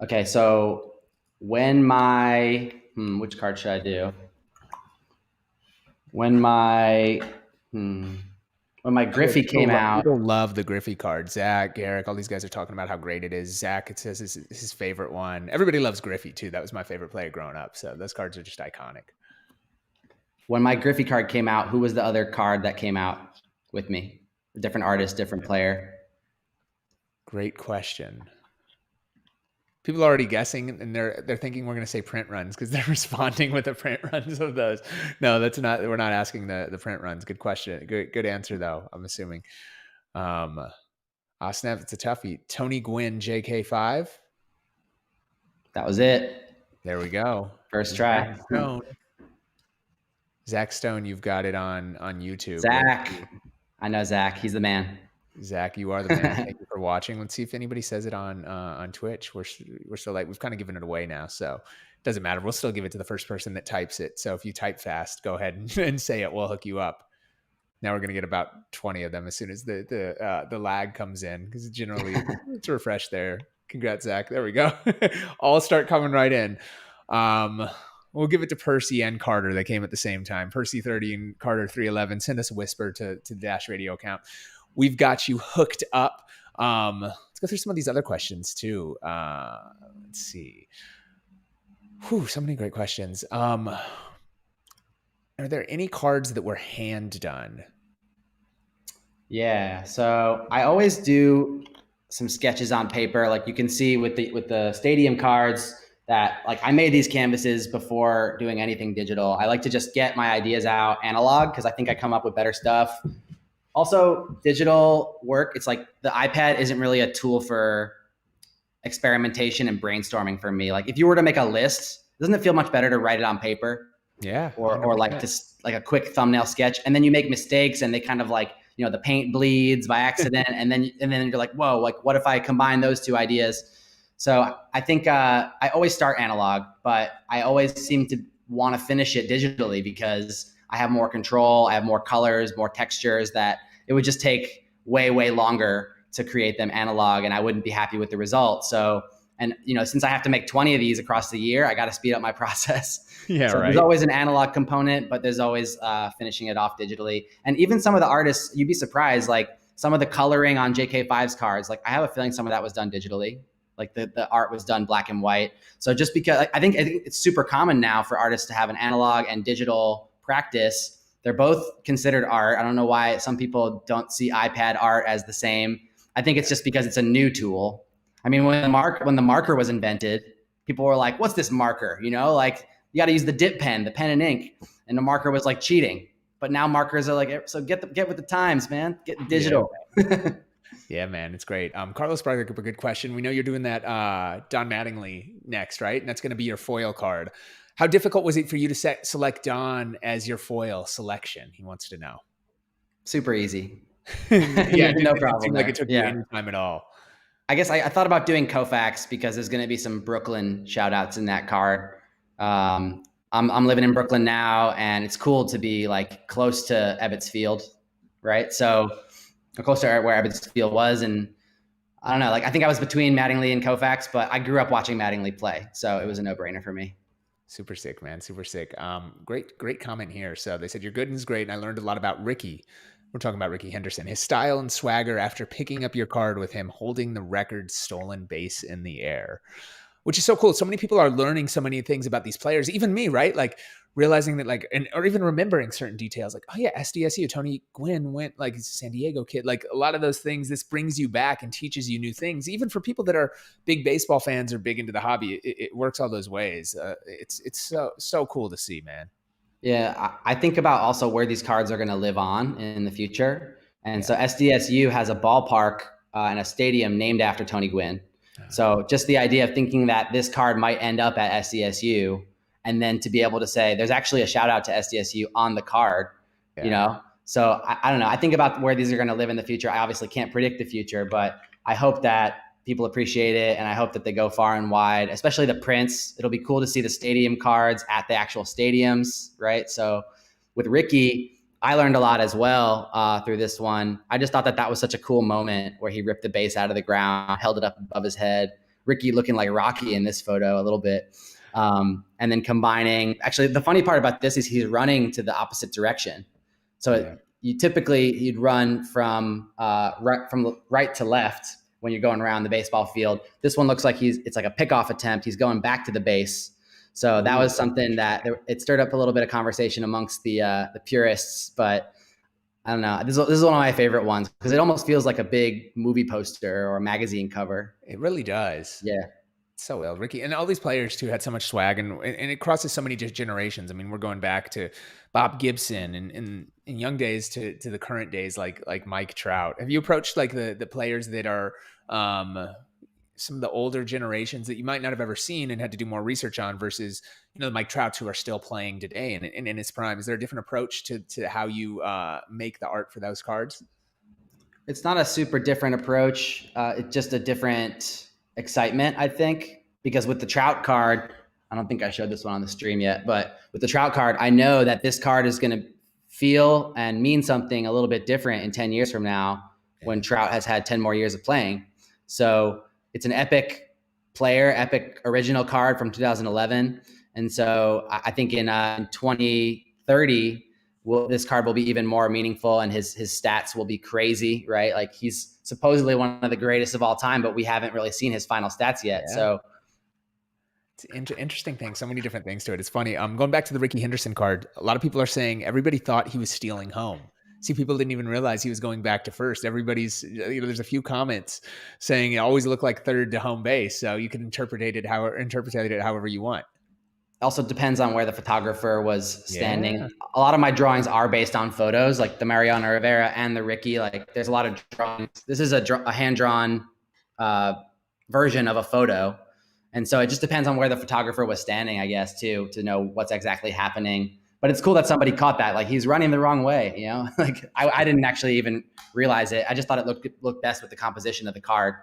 Okay, so when my which card should I do? When my hmm, when my Griffey came out. People love the Griffey card. Zach, Garrick, all these guys are talking about how great it is. Zach, it says is his favorite one. Everybody loves Griffey too. That was my favorite player growing up. So those cards are just iconic. When my Griffey card came out, who was the other card that came out with me? A different artist, different player. Great question. People are already guessing and they're thinking we're going to say print runs because they're responding with the print runs of those. No, that's not. We're not asking the print runs. Good question. Good answer though. I'm assuming. Um, Snap, it's a toughie. Tony Gwynn, JK5. That was it. There we go. First Zach try. Stone. Zach Stone, you've got it on YouTube. Let's Zach. see. I know Zach. He's the man. Zach, you are the man. Thank you for watching. Let's see if anybody says it on Twitch. We're still like we've kind of given it away now, so it doesn't matter. We'll still give it to the first person that types it. So if you type fast, go ahead and say it. We'll hook you up. Now we're gonna get about 20 of them as soon as the lag comes in because generally it's refreshed there. Congrats, Zach. There we go. All start coming right in. Um, we'll give it to Percy and Carter. They came at the same time. Percy 30 and Carter 311. Send us a whisper to the Dash Radio account. We've got you hooked up. Let's go through some of these other questions too. Let's see. Whew, so many great questions. Are there any cards that were hand done? Yeah. So I always do some sketches on paper. Like you can see with the stadium cards that like I made these canvases before doing anything digital. I like to just get my ideas out analog because I think I come up with better stuff. Also, digital work, it's like the iPad isn't really a tool for experimentation and brainstorming for me. Like if you were to make a list, doesn't it feel much better to write it on paper? Yeah. Or like just like a quick thumbnail sketch, and then you make mistakes and they kind of like, you know, the paint bleeds by accident and then you're like, whoa, like what if I combine those two ideas? So I think I always start analog, but I always seem to want to finish it digitally because I have more control, I have more colors, more textures that it would just take way longer to create them analog and I wouldn't be happy with the result. So, and you know, since I have to make 20 of these across the year, I got to speed up my process. Yeah, so right. There's always an analog component, but there's always finishing it off digitally. And even some of the artists, you'd be surprised, like some of the coloring on JK5's cards, like I have a feeling some of that was done digitally. Like the art was done black and white. So just because I think it's super common now for artists to have an analog and digital practice. They're both considered art. I don't know why some people don't see iPad art as the same. I think it's just because it's a new tool. I mean, when the marker was invented, people were like, "What's this marker?" You know, like you got to use the dip pen, the pen and ink, and the marker was like cheating. But now markers are like, so get with the times, man. Get digital. Yeah. Yeah, man, it's great. Carlos brought up a good question. We know you're doing that Don Mattingly next, right? And that's going to be your foil card. How difficult was it for you to select Don as your foil selection? He wants to know. Super easy. Yeah, no it problem. Seemed like it took you any time at all. I guess I thought about doing Koufax because there's going to be some Brooklyn shout outs in that card. I'm living in Brooklyn now, and it's cool to be like close to Ebbets Field, right? So close to where Ebbets Field was, and I don't know, like I think I was between Mattingly and Koufax, but I grew up watching Mattingly play, so it was a no-brainer for me. Super sick, man. Super sick. Great comment here. So they said your Gooden's great, and I learned a lot about Ricky. We're talking about Ricky Henderson, his style and swagger after picking up your card with him holding the record stolen base in the air, which is so cool. So many people are learning so many things about these players, even me, right? Like realizing that or even remembering certain details like, oh yeah, SDSU, Tony Gwynn went like he's a San Diego kid. Like a lot of those things, this brings you back and teaches you new things. Even for people that are big baseball fans or big into the hobby, it works all those ways. It's so cool to see, man. Yeah, I think about also where these cards are going to live on in the future. And so SDSU has a ballpark and a stadium named after Tony Gwynn. So just the idea of thinking that this card might end up at SDSU and then to be able to say there's actually a shout out to SDSU on the card, you know? So I don't know. I think about where these are going to live in the future. I obviously can't predict the future, but I hope that people appreciate it. And I hope that they go far and wide, especially the prints. It'll be cool to see the stadium cards at the actual stadiums, right? So with Ricky, I learned a lot as well through this one. I just thought that was such a cool moment where he ripped the base out of the ground, held it up above his head. Ricky looking like Rocky in this photo a little bit. And then combining, actually the funny part about this is he's running to the opposite direction. So you'd run from right to left when you're going around the baseball field. This one looks like it's like a pickoff attempt. He's going back to the base. So that was something that it stirred up a little bit of conversation amongst the purists, but I don't know. This is one of my favorite ones because it almost feels like a big movie poster or a magazine cover. It really does. Yeah. So well, Ricky, and all these players too had so much swag, and it crosses so many generations. I mean, we're going back to Bob Gibson and in young days to the current days, like Mike Trout. Have you approached like the players that are some of the older generations that you might not have ever seen and had to do more research on versus, the Mike Trouts who are still playing today and in his prime? Is there a different approach to how you make the art for those cards? It's not a super different approach. It's just a different excitement, I think, because with the Trout card, I don't think I showed this one on the stream yet, but with the Trout card, I know that this card is going to feel and mean something a little bit different in 10 years from now when Trout has had 10 more years of playing. So it's an epic player, epic original card from 2011. And so I think in 2030, this card will be even more meaningful, and his stats will be crazy, right? Like, he's supposedly one of the greatest of all time, but we haven't really seen his final stats yet. Yeah. So it's an interesting thing. So many different things to it. It's funny. Going back to the Ricky Henderson card, a lot of people are saying everybody thought he was stealing home. See, people didn't even realize he was going back to first. Everybody's, there's a few comments saying it always looked like third to home base. So you can interpret it however you want. Also depends on where the photographer was standing. Yeah. A lot of my drawings are based on photos, like the Mariano Rivera and the Ricky. Like, there's a lot of drawings. This is a hand-drawn version of a photo. And so it just depends on where the photographer was standing, I guess, too, to know what's exactly happening. But it's cool that somebody caught that. Like, he's running the wrong way, Like, I didn't actually even realize it. I just thought it looked best with the composition of the card.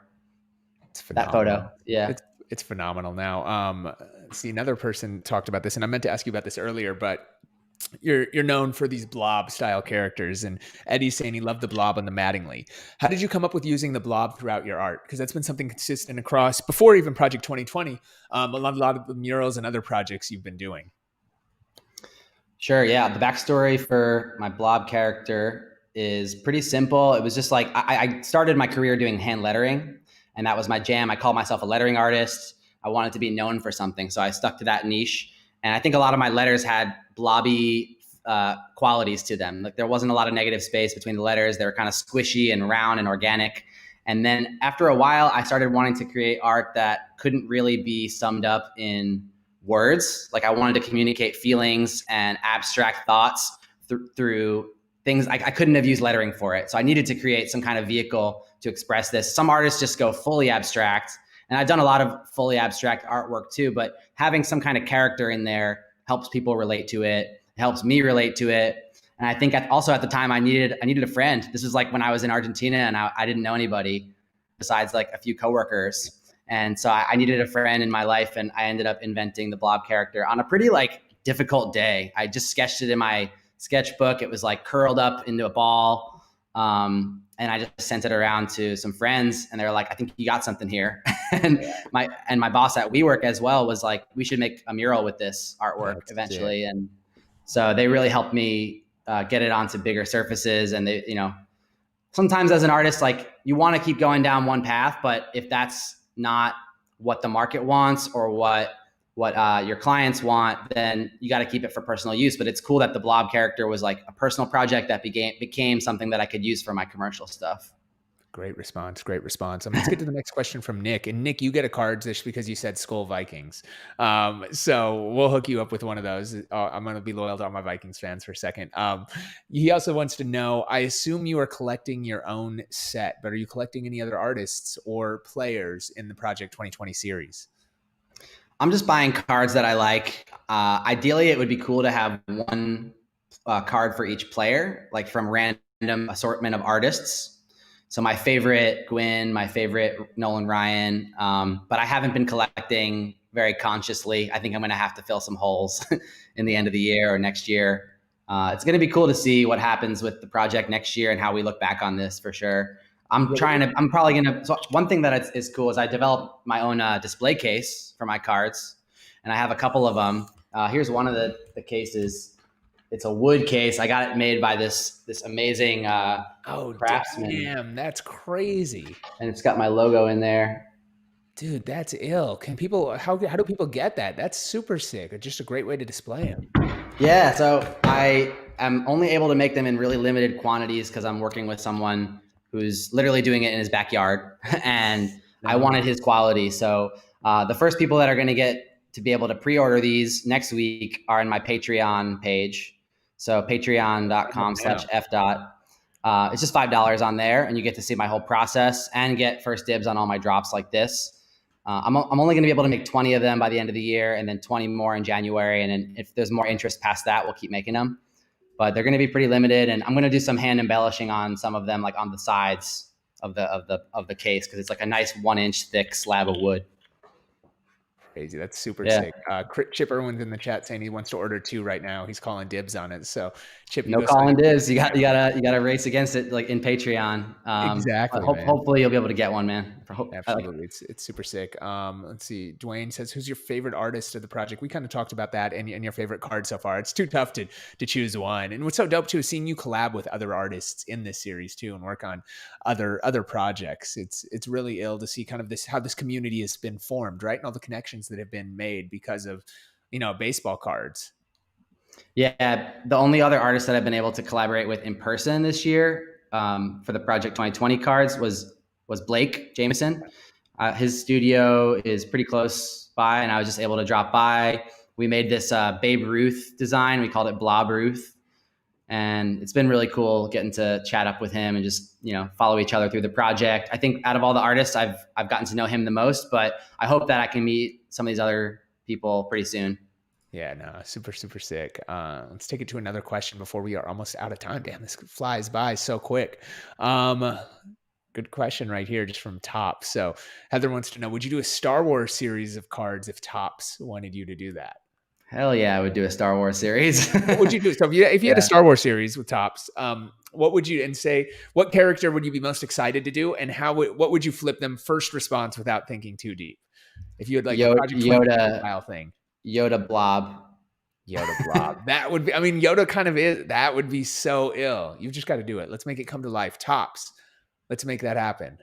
It's phenomenal. That photo. Yeah. It's phenomenal. Now, see, another person talked about this, and I meant to ask you about this earlier, but you're known for these blob style characters, and Eddie's saying he loved the blob on the Mattingly. How did you come up with using the blob throughout your art? Because that's been something consistent across, before even Project 2020, a lot of the murals and other projects you've been doing. Sure. Yeah. The backstory for my blob character is pretty simple. It was just like, I started my career doing hand lettering, and that was my jam. I called myself a lettering artist. I wanted to be known for something, so I stuck to that niche. And I think a lot of my letters had blobby qualities to them. Like, there wasn't a lot of negative space between the letters. They were kind of squishy and round and organic. And then after a while, I started wanting to create art that couldn't really be summed up in words. Like, I wanted to communicate feelings and abstract thoughts through things. I couldn't have used lettering for it. So I needed to create some kind of vehicle to express this. Some artists just go fully abstract, and I've done a lot of fully abstract artwork too, but having some kind of character in there helps people relate to it, helps me relate to it. And I think also at the time I needed a friend. This was like when I was in Argentina and I didn't know anybody besides like a few coworkers. And so I needed a friend in my life, and I ended up inventing the blob character on a pretty like difficult day. I just sketched it in my sketchbook. It was like curled up into a ball. And I just sent it around to some friends, and they were like, I think you got something here. and my boss at WeWork as well was like, we should make a mural with this artwork eventually. It. And so they really helped me get it onto bigger surfaces. And they, sometimes as an artist, like, you want to keep going down one path, but if that's not what the market wants or what your clients want, then you got to keep it for personal use. But it's cool that the blob character was like a personal project that became something that I could use for my commercial stuff. Great response. Let's get to the next question from Nick. And Nick, you get a card just because you said Skull Vikings. So we'll hook you up with one of those. I'm going to be loyal to all my Vikings fans for a second. He also wants to know, I assume you are collecting your own set, but are you collecting any other artists or players in the Project 2020 series? I'm just buying cards that I like. Ideally, it would be cool to have one card for each player, like from random assortment of artists. So my favorite Gwyn, my favorite Nolan Ryan, but I haven't been collecting very consciously. I think I'm going to have to fill some holes in the end of the year or next year. It's going to be cool to see what happens with the project next year and how we look back on this for sure. I'm probably going to, so one thing that is cool is I developed my own display case for my cards, and I have a couple of them. Here's one of the cases. It's a wood case. I got it made by this amazing craftsman. Damn, that's crazy. And it's got my logo in there. Dude, that's ill. Can people, how do people get that? That's super sick. It's just a great way to display them. Yeah, so I am only able to make them in really limited quantities because I'm working with someone who's literally doing it in his backyard, and I wanted his quality. So the first people that are going to get to be able to pre-order these next week are in my Patreon page. So patreon.com/Efdot. It's just $5 on there, and you get to see my whole process and get first dibs on all my drops like this. I'm only going to be able to make 20 of them by the end of the year, and then 20 more in January. And then if there's more interest past that, we'll keep making them. But they're going to be pretty limited, and I'm going to do some hand embellishing on some of them, like on the sides of the case, because it's like a nice 1 inch thick slab of wood. Crazy. That's super Yeah. sick. Chip Irwin's in the chat saying he wants to order 2 right now. He's calling dibs on it. So Chip, you No go sign calling up. dibs. You gotta race against it, like in Patreon. But Exactly, man. hopefully you'll be able to get one, man. Absolutely. It's super sick. Let's see. Dwayne says, who's your favorite artist of the project? We kind of talked about that and your favorite card so far. It's too tough to choose one. And what's so dope too is seeing you collab with other artists in this series too and work on other projects. It's really ill to see kind of how this community has been formed, right? And all the connections that have been made because of, baseball cards. Yeah, the only other artist that I've been able to collaborate with in person this year for the Project 2020 cards was Blake Jameson. His studio is pretty close by, and I was just able to drop by. We made this Babe Ruth design. We called it Blob Ruth, and it's been really cool getting to chat up with him and just follow each other through the project. I think out of all the artists, I've gotten to know him the most, but I hope that I can meet some of these other people pretty soon. Yeah, no, super, super sick. Let's take it to another question before we are almost out of time. Damn, this flies by so quick. Good question right here, just from Topps. So Heather wants to know, would you do a Star Wars series of cards if Topps wanted you to do that? Hell yeah, I would do a Star Wars series. What would you do? So if you had a Star Wars series with Topps, what would you, and say, what character would you be most excited to do? And what would you flip them first response without thinking too deep? If you had like a Project 20 style thing. Yoda Blob. Yoda Blob. That would be, I mean, Yoda kind of is, that would be so ill. You've just got to do it. Let's make it come to life. Topps. Let's make that happen.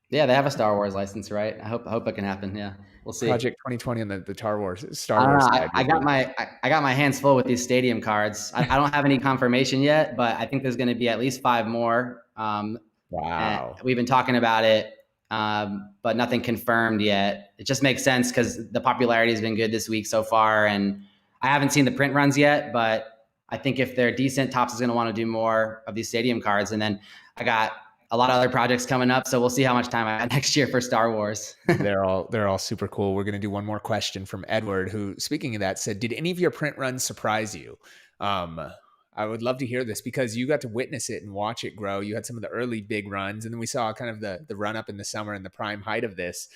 Yeah, they have a Star Wars license, right? I hope it can happen. Yeah, we'll see. Project 2020 on the Star Wars side. I got my hands full with these stadium cards. I don't have any confirmation yet, but I think there's going to be at least 5 more. Wow. We've been talking about it, but nothing confirmed yet. It just makes sense because the popularity has been good this week so far, and I haven't seen the print runs yet, but I think if they're decent, Topps is going to want to do more of these stadium cards. And then I got a lot of other projects coming up, so we'll see how much time I have next year for Star Wars. They're all super cool. We're going to do one more question from Edward, who, speaking of that, said, did any of your print runs surprise you? I would love to hear this because you got to witness it and watch it grow. You had some of the early big runs, and then we saw kind of the run up in the summer and the prime height of this.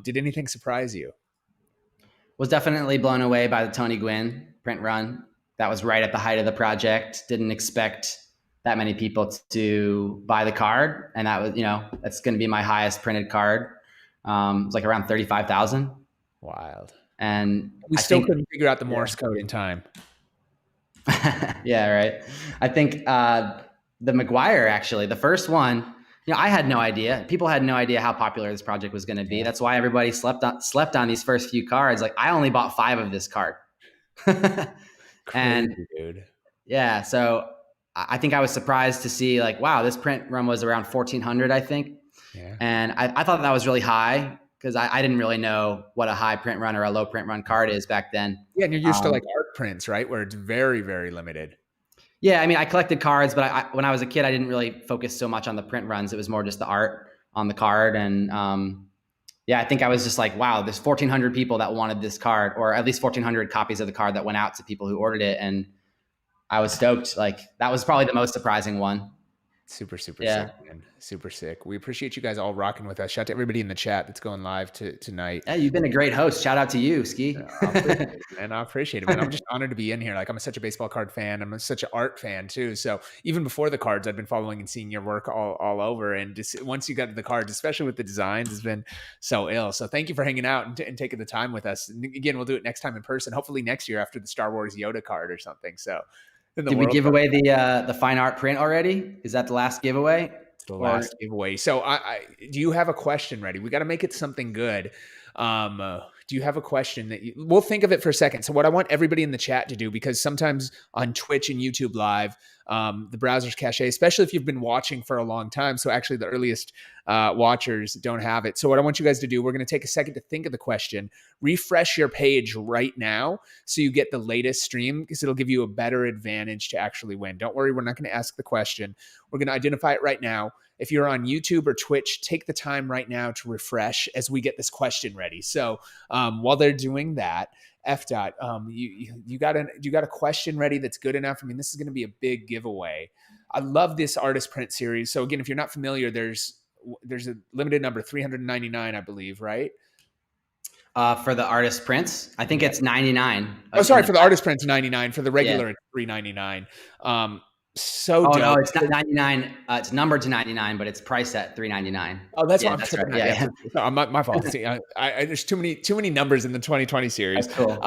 Did anything surprise you? Was definitely blown away by the Tony Gwynn print run. That was right at the height of the project. Didn't expect that many people to buy the card, and that was, that's going to be my highest printed card. It was like around 35,000. Wild. And we still couldn't figure out the Morse code in time. Yeah, right. I think the McGuire, actually, the first one, I had no idea. People had no idea how popular this project was going to be. Yeah. That's why everybody slept on these first few cards. Like, I only bought 5 of this card. And dude. Yeah, so I think I was surprised to see, like, wow, this print run was around 1,400, I think. Yeah. And I thought that was really high because I didn't really know what a high print run or a low print run card is back then. Yeah, and you're used to like art prints, right? Where it's very, very limited. Yeah, I mean, I collected cards, but when I was a kid, I didn't really focus so much on the print runs. It was more just the art on the card. And yeah, I think I was just like, wow, there's 1,400 people that wanted this card, or at least 1,400 copies of the card that went out to people who ordered it. And I was stoked. Like, that was probably the most surprising one. Super, super sick, man. Super sick. We appreciate you guys all rocking with us. Shout out to everybody in the chat that's going live tonight. Yeah, you've been a great host. Shout out to you, Skee. I appreciate it, man. I'm just honored to be in here. Like, I'm such a baseball card fan. I'm such an art fan too. So even before the cards, I've been following and seeing your work all over. And just once you got to the cards, especially with the designs, has been so ill. So thank you for hanging out and taking the time with us. And again, we'll do it next time in person. Hopefully next year after the Star Wars Yoda card or something. So. Did we give away the fine art print already? Is that the last giveaway? It's the last giveaway. So do you have a question ready? We got to make it something good. Do do you have a question that we'll think of it for a second. So what I want everybody in the chat to do, because sometimes on Twitch and YouTube Live, the browser's cache, especially if you've been watching for a long time. So actually the earliest watchers don't have it. So what I want you guys to do, we're going to take a second to think of the question, refresh your page right now so you get the latest stream, because it'll give you a better advantage to actually win. Don't worry, we're not going to ask the question. We're going to identify it right now. If you're on YouTube or Twitch, take the time right now to refresh as we get this question ready. So while they're doing that, Efdot, you got a question ready that's good enough? I mean, this is going to be a big giveaway. I love this artist print series. So again, if you're not familiar, there's a limited number, 399, I believe, right? For the artist prints, I think it's 99. Oh, sorry, for the artist prints, 99. For the regular, it's 399. So dope. No, it's not 99. It's numbered to 99, but it's priced at 399. Oh, that's what I'm that's tripping right. at. No, my fault. See, there's too many numbers in the 2020 series. That's cool.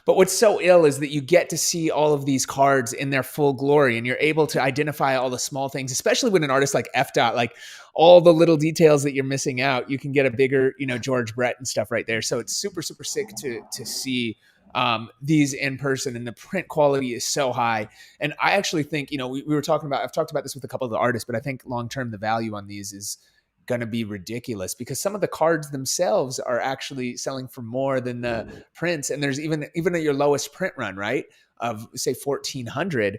But what's so ill is that you get to see all of these cards in their full glory, and you're able to identify all the small things, especially when an artist like Efdot, like all the little details that you're missing out, you can get a bigger, George Brett and stuff right there. So it's super, super sick to see these in person, and the print quality is so high. And I actually think, we were talking about, I've talked about this with a couple of the artists, but I think long-term the value on these is going to be ridiculous, because some of the cards themselves are actually selling for more than the prints. And there's even at your lowest print run, right, of say 1,400,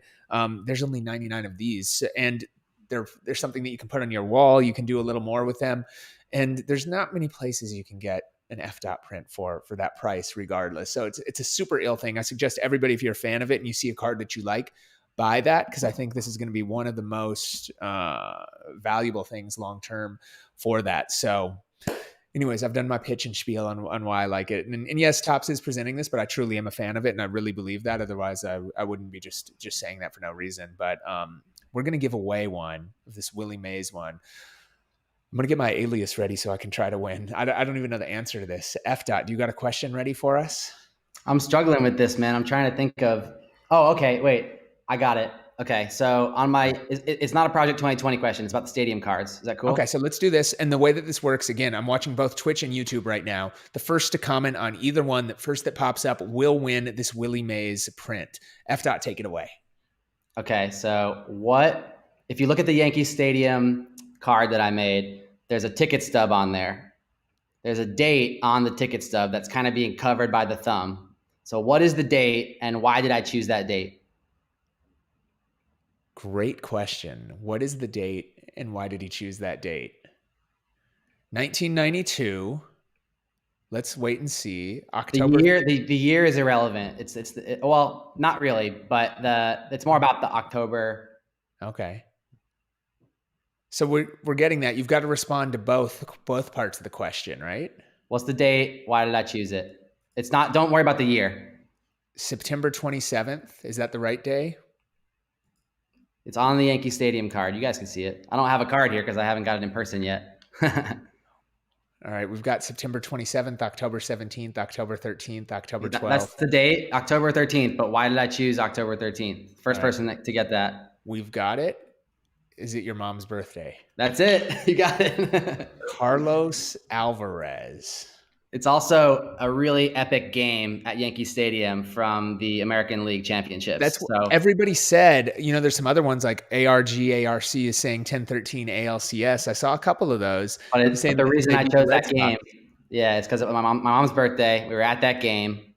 there's only 99 of these. And there's something that you can put on your wall. You can do a little more with them. And there's not many places you can get an Efdot print for that price regardless. So it's a super ill thing. I suggest everybody, if you're a fan of it and you see a card that you like, buy that, because I think this is going to be one of the most valuable things long-term for that. So anyways, I've done my pitch and spiel on why I like it. And yes, Topps is presenting this, but I truly am a fan of it. And I really believe that. Otherwise I wouldn't be just saying that for no reason. But we're going to give away one of this Willie Mays one. I'm going to get my alias ready so I can try to win. I don't even know the answer to this. Efdot, do you got a question ready for us? I'm struggling with this, man. I'm trying to think of, okay, wait, I got it. Okay, so on it's not a Project 2020 question. It's about the stadium cards. Is that cool? Okay, so let's do this. And the way that this works, again, I'm watching both Twitch and YouTube right now. The first to comment on either one, that pops up will win this Willie Mays print. Efdot, take it away. Okay, so if you look at the Yankee Stadium card that I made, there's a ticket stub on there. There's a date on the ticket stub that's kind of being covered by the thumb. So what is the date, and why did I choose that date? Great question. What is the date, and why did he choose that date? 1992. Let's wait and see. October. The year is irrelevant. Well, not really, but it's more about the October. Okay. So we're getting that. You've got to respond to both parts of the question, right? What's the date? Why did I choose it? It's not, don't worry about the year. September 27th. Is that the right day? It's on the Yankee Stadium card. You guys can see it. I don't have a card here because I haven't got it in person yet. All right. We've got September 27th, October 17th, October 13th, October 12th. That's the date, October 13th. But why did I choose October 13th? First person to get that. We've got it. Is it your mom's birthday? That's it. You got it. Carlos Alvarez. It's also a really epic game at Yankee Stadium from the American League Championships. That's what everybody said. There's some other ones like ARG, ARC is saying 1013 ALCS. I saw a couple of those. But the reason I chose that game, it's because of my mom's birthday. We were at that game.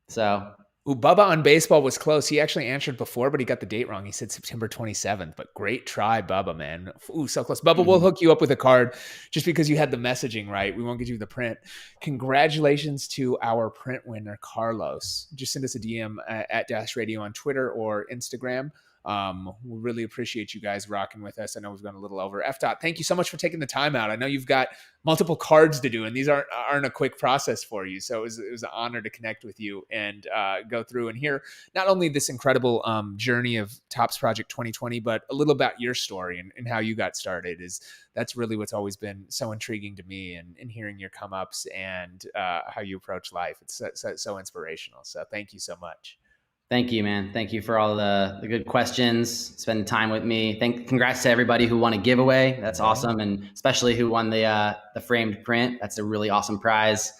So. Ooh, Bubba on baseball was close. He actually answered before, but he got the date wrong. He said September 27th, but great try, Bubba, man. Ooh, so close. Bubba, we'll hook you up with a card just because you had the messaging right. We won't get you the print. Congratulations to our print winner, Carlos. Just send us a DM at Dash Radio on Twitter or Instagram. We really appreciate you guys rocking with us. I know we've gone a little over. Efdot, thank you so much for taking the time out. I know you've got multiple cards to do, and these aren't a quick process for you. So it was an honor to connect with you and go through and hear not only this incredible journey of Topps Project 2020, but a little about your story and how you got started. That's really what's always been so intriguing to me, and hearing your come ups and how you approach life. It's so inspirational. So thank you so much. Thank you, man. Thank you for all the good questions, spending time with me. Congrats to everybody who won a giveaway. That's awesome. And especially who won the framed print. That's a really awesome prize.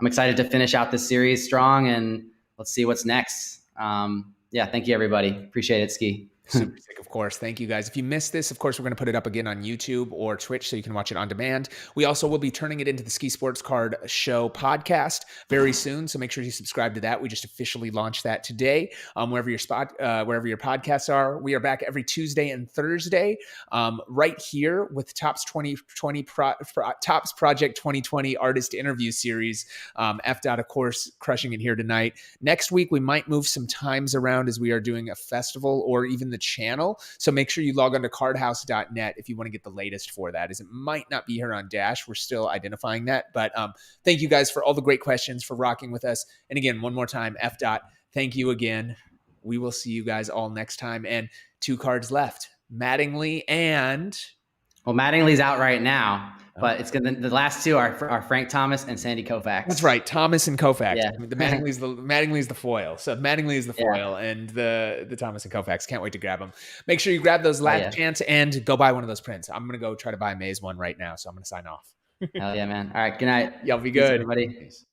I'm excited to finish out this series strong, and let's see what's next. Yeah, thank you, everybody. Appreciate it, Skee. Super sick, of course. Thank you, guys. If you missed this, of course, we're going to put it up again on YouTube or Twitch so you can watch it on demand. We also will be turning it into the Skee Sports Card Show podcast very soon, so make sure you subscribe to that. We just officially launched that today. Wherever your podcasts are, we are back every Tuesday and Thursday, right here with Topps Topps Project 2020 Artist Interview Series. Efdot, of course, crushing it here tonight. Next week, we might move some times around as we are doing a festival or even the channel. So make sure you log on to cardhouse.net if you want to get the latest for that, as it might not be here on Dash. We're still identifying that. But thank you guys for all the great questions, for rocking with us. And again, one more time, Efdot, thank you again. We will see you guys all next time. And 2 cards left, Mattingly and... Well, Mattingly's out right now, but it's gonna. The last 2 are Frank Thomas and Sandy Koufax. That's right, Thomas and Koufax. Yeah. The Mattingly's the foil. So Mattingly is the foil, and the Thomas and Koufax. Can't wait to grab them. Make sure you grab those last chance and go buy one of those prints. I'm gonna go try to buy a Maze one right now, so I'm gonna sign off. Hell yeah, man! All right, good night. Y'all be good, everybody. Peace.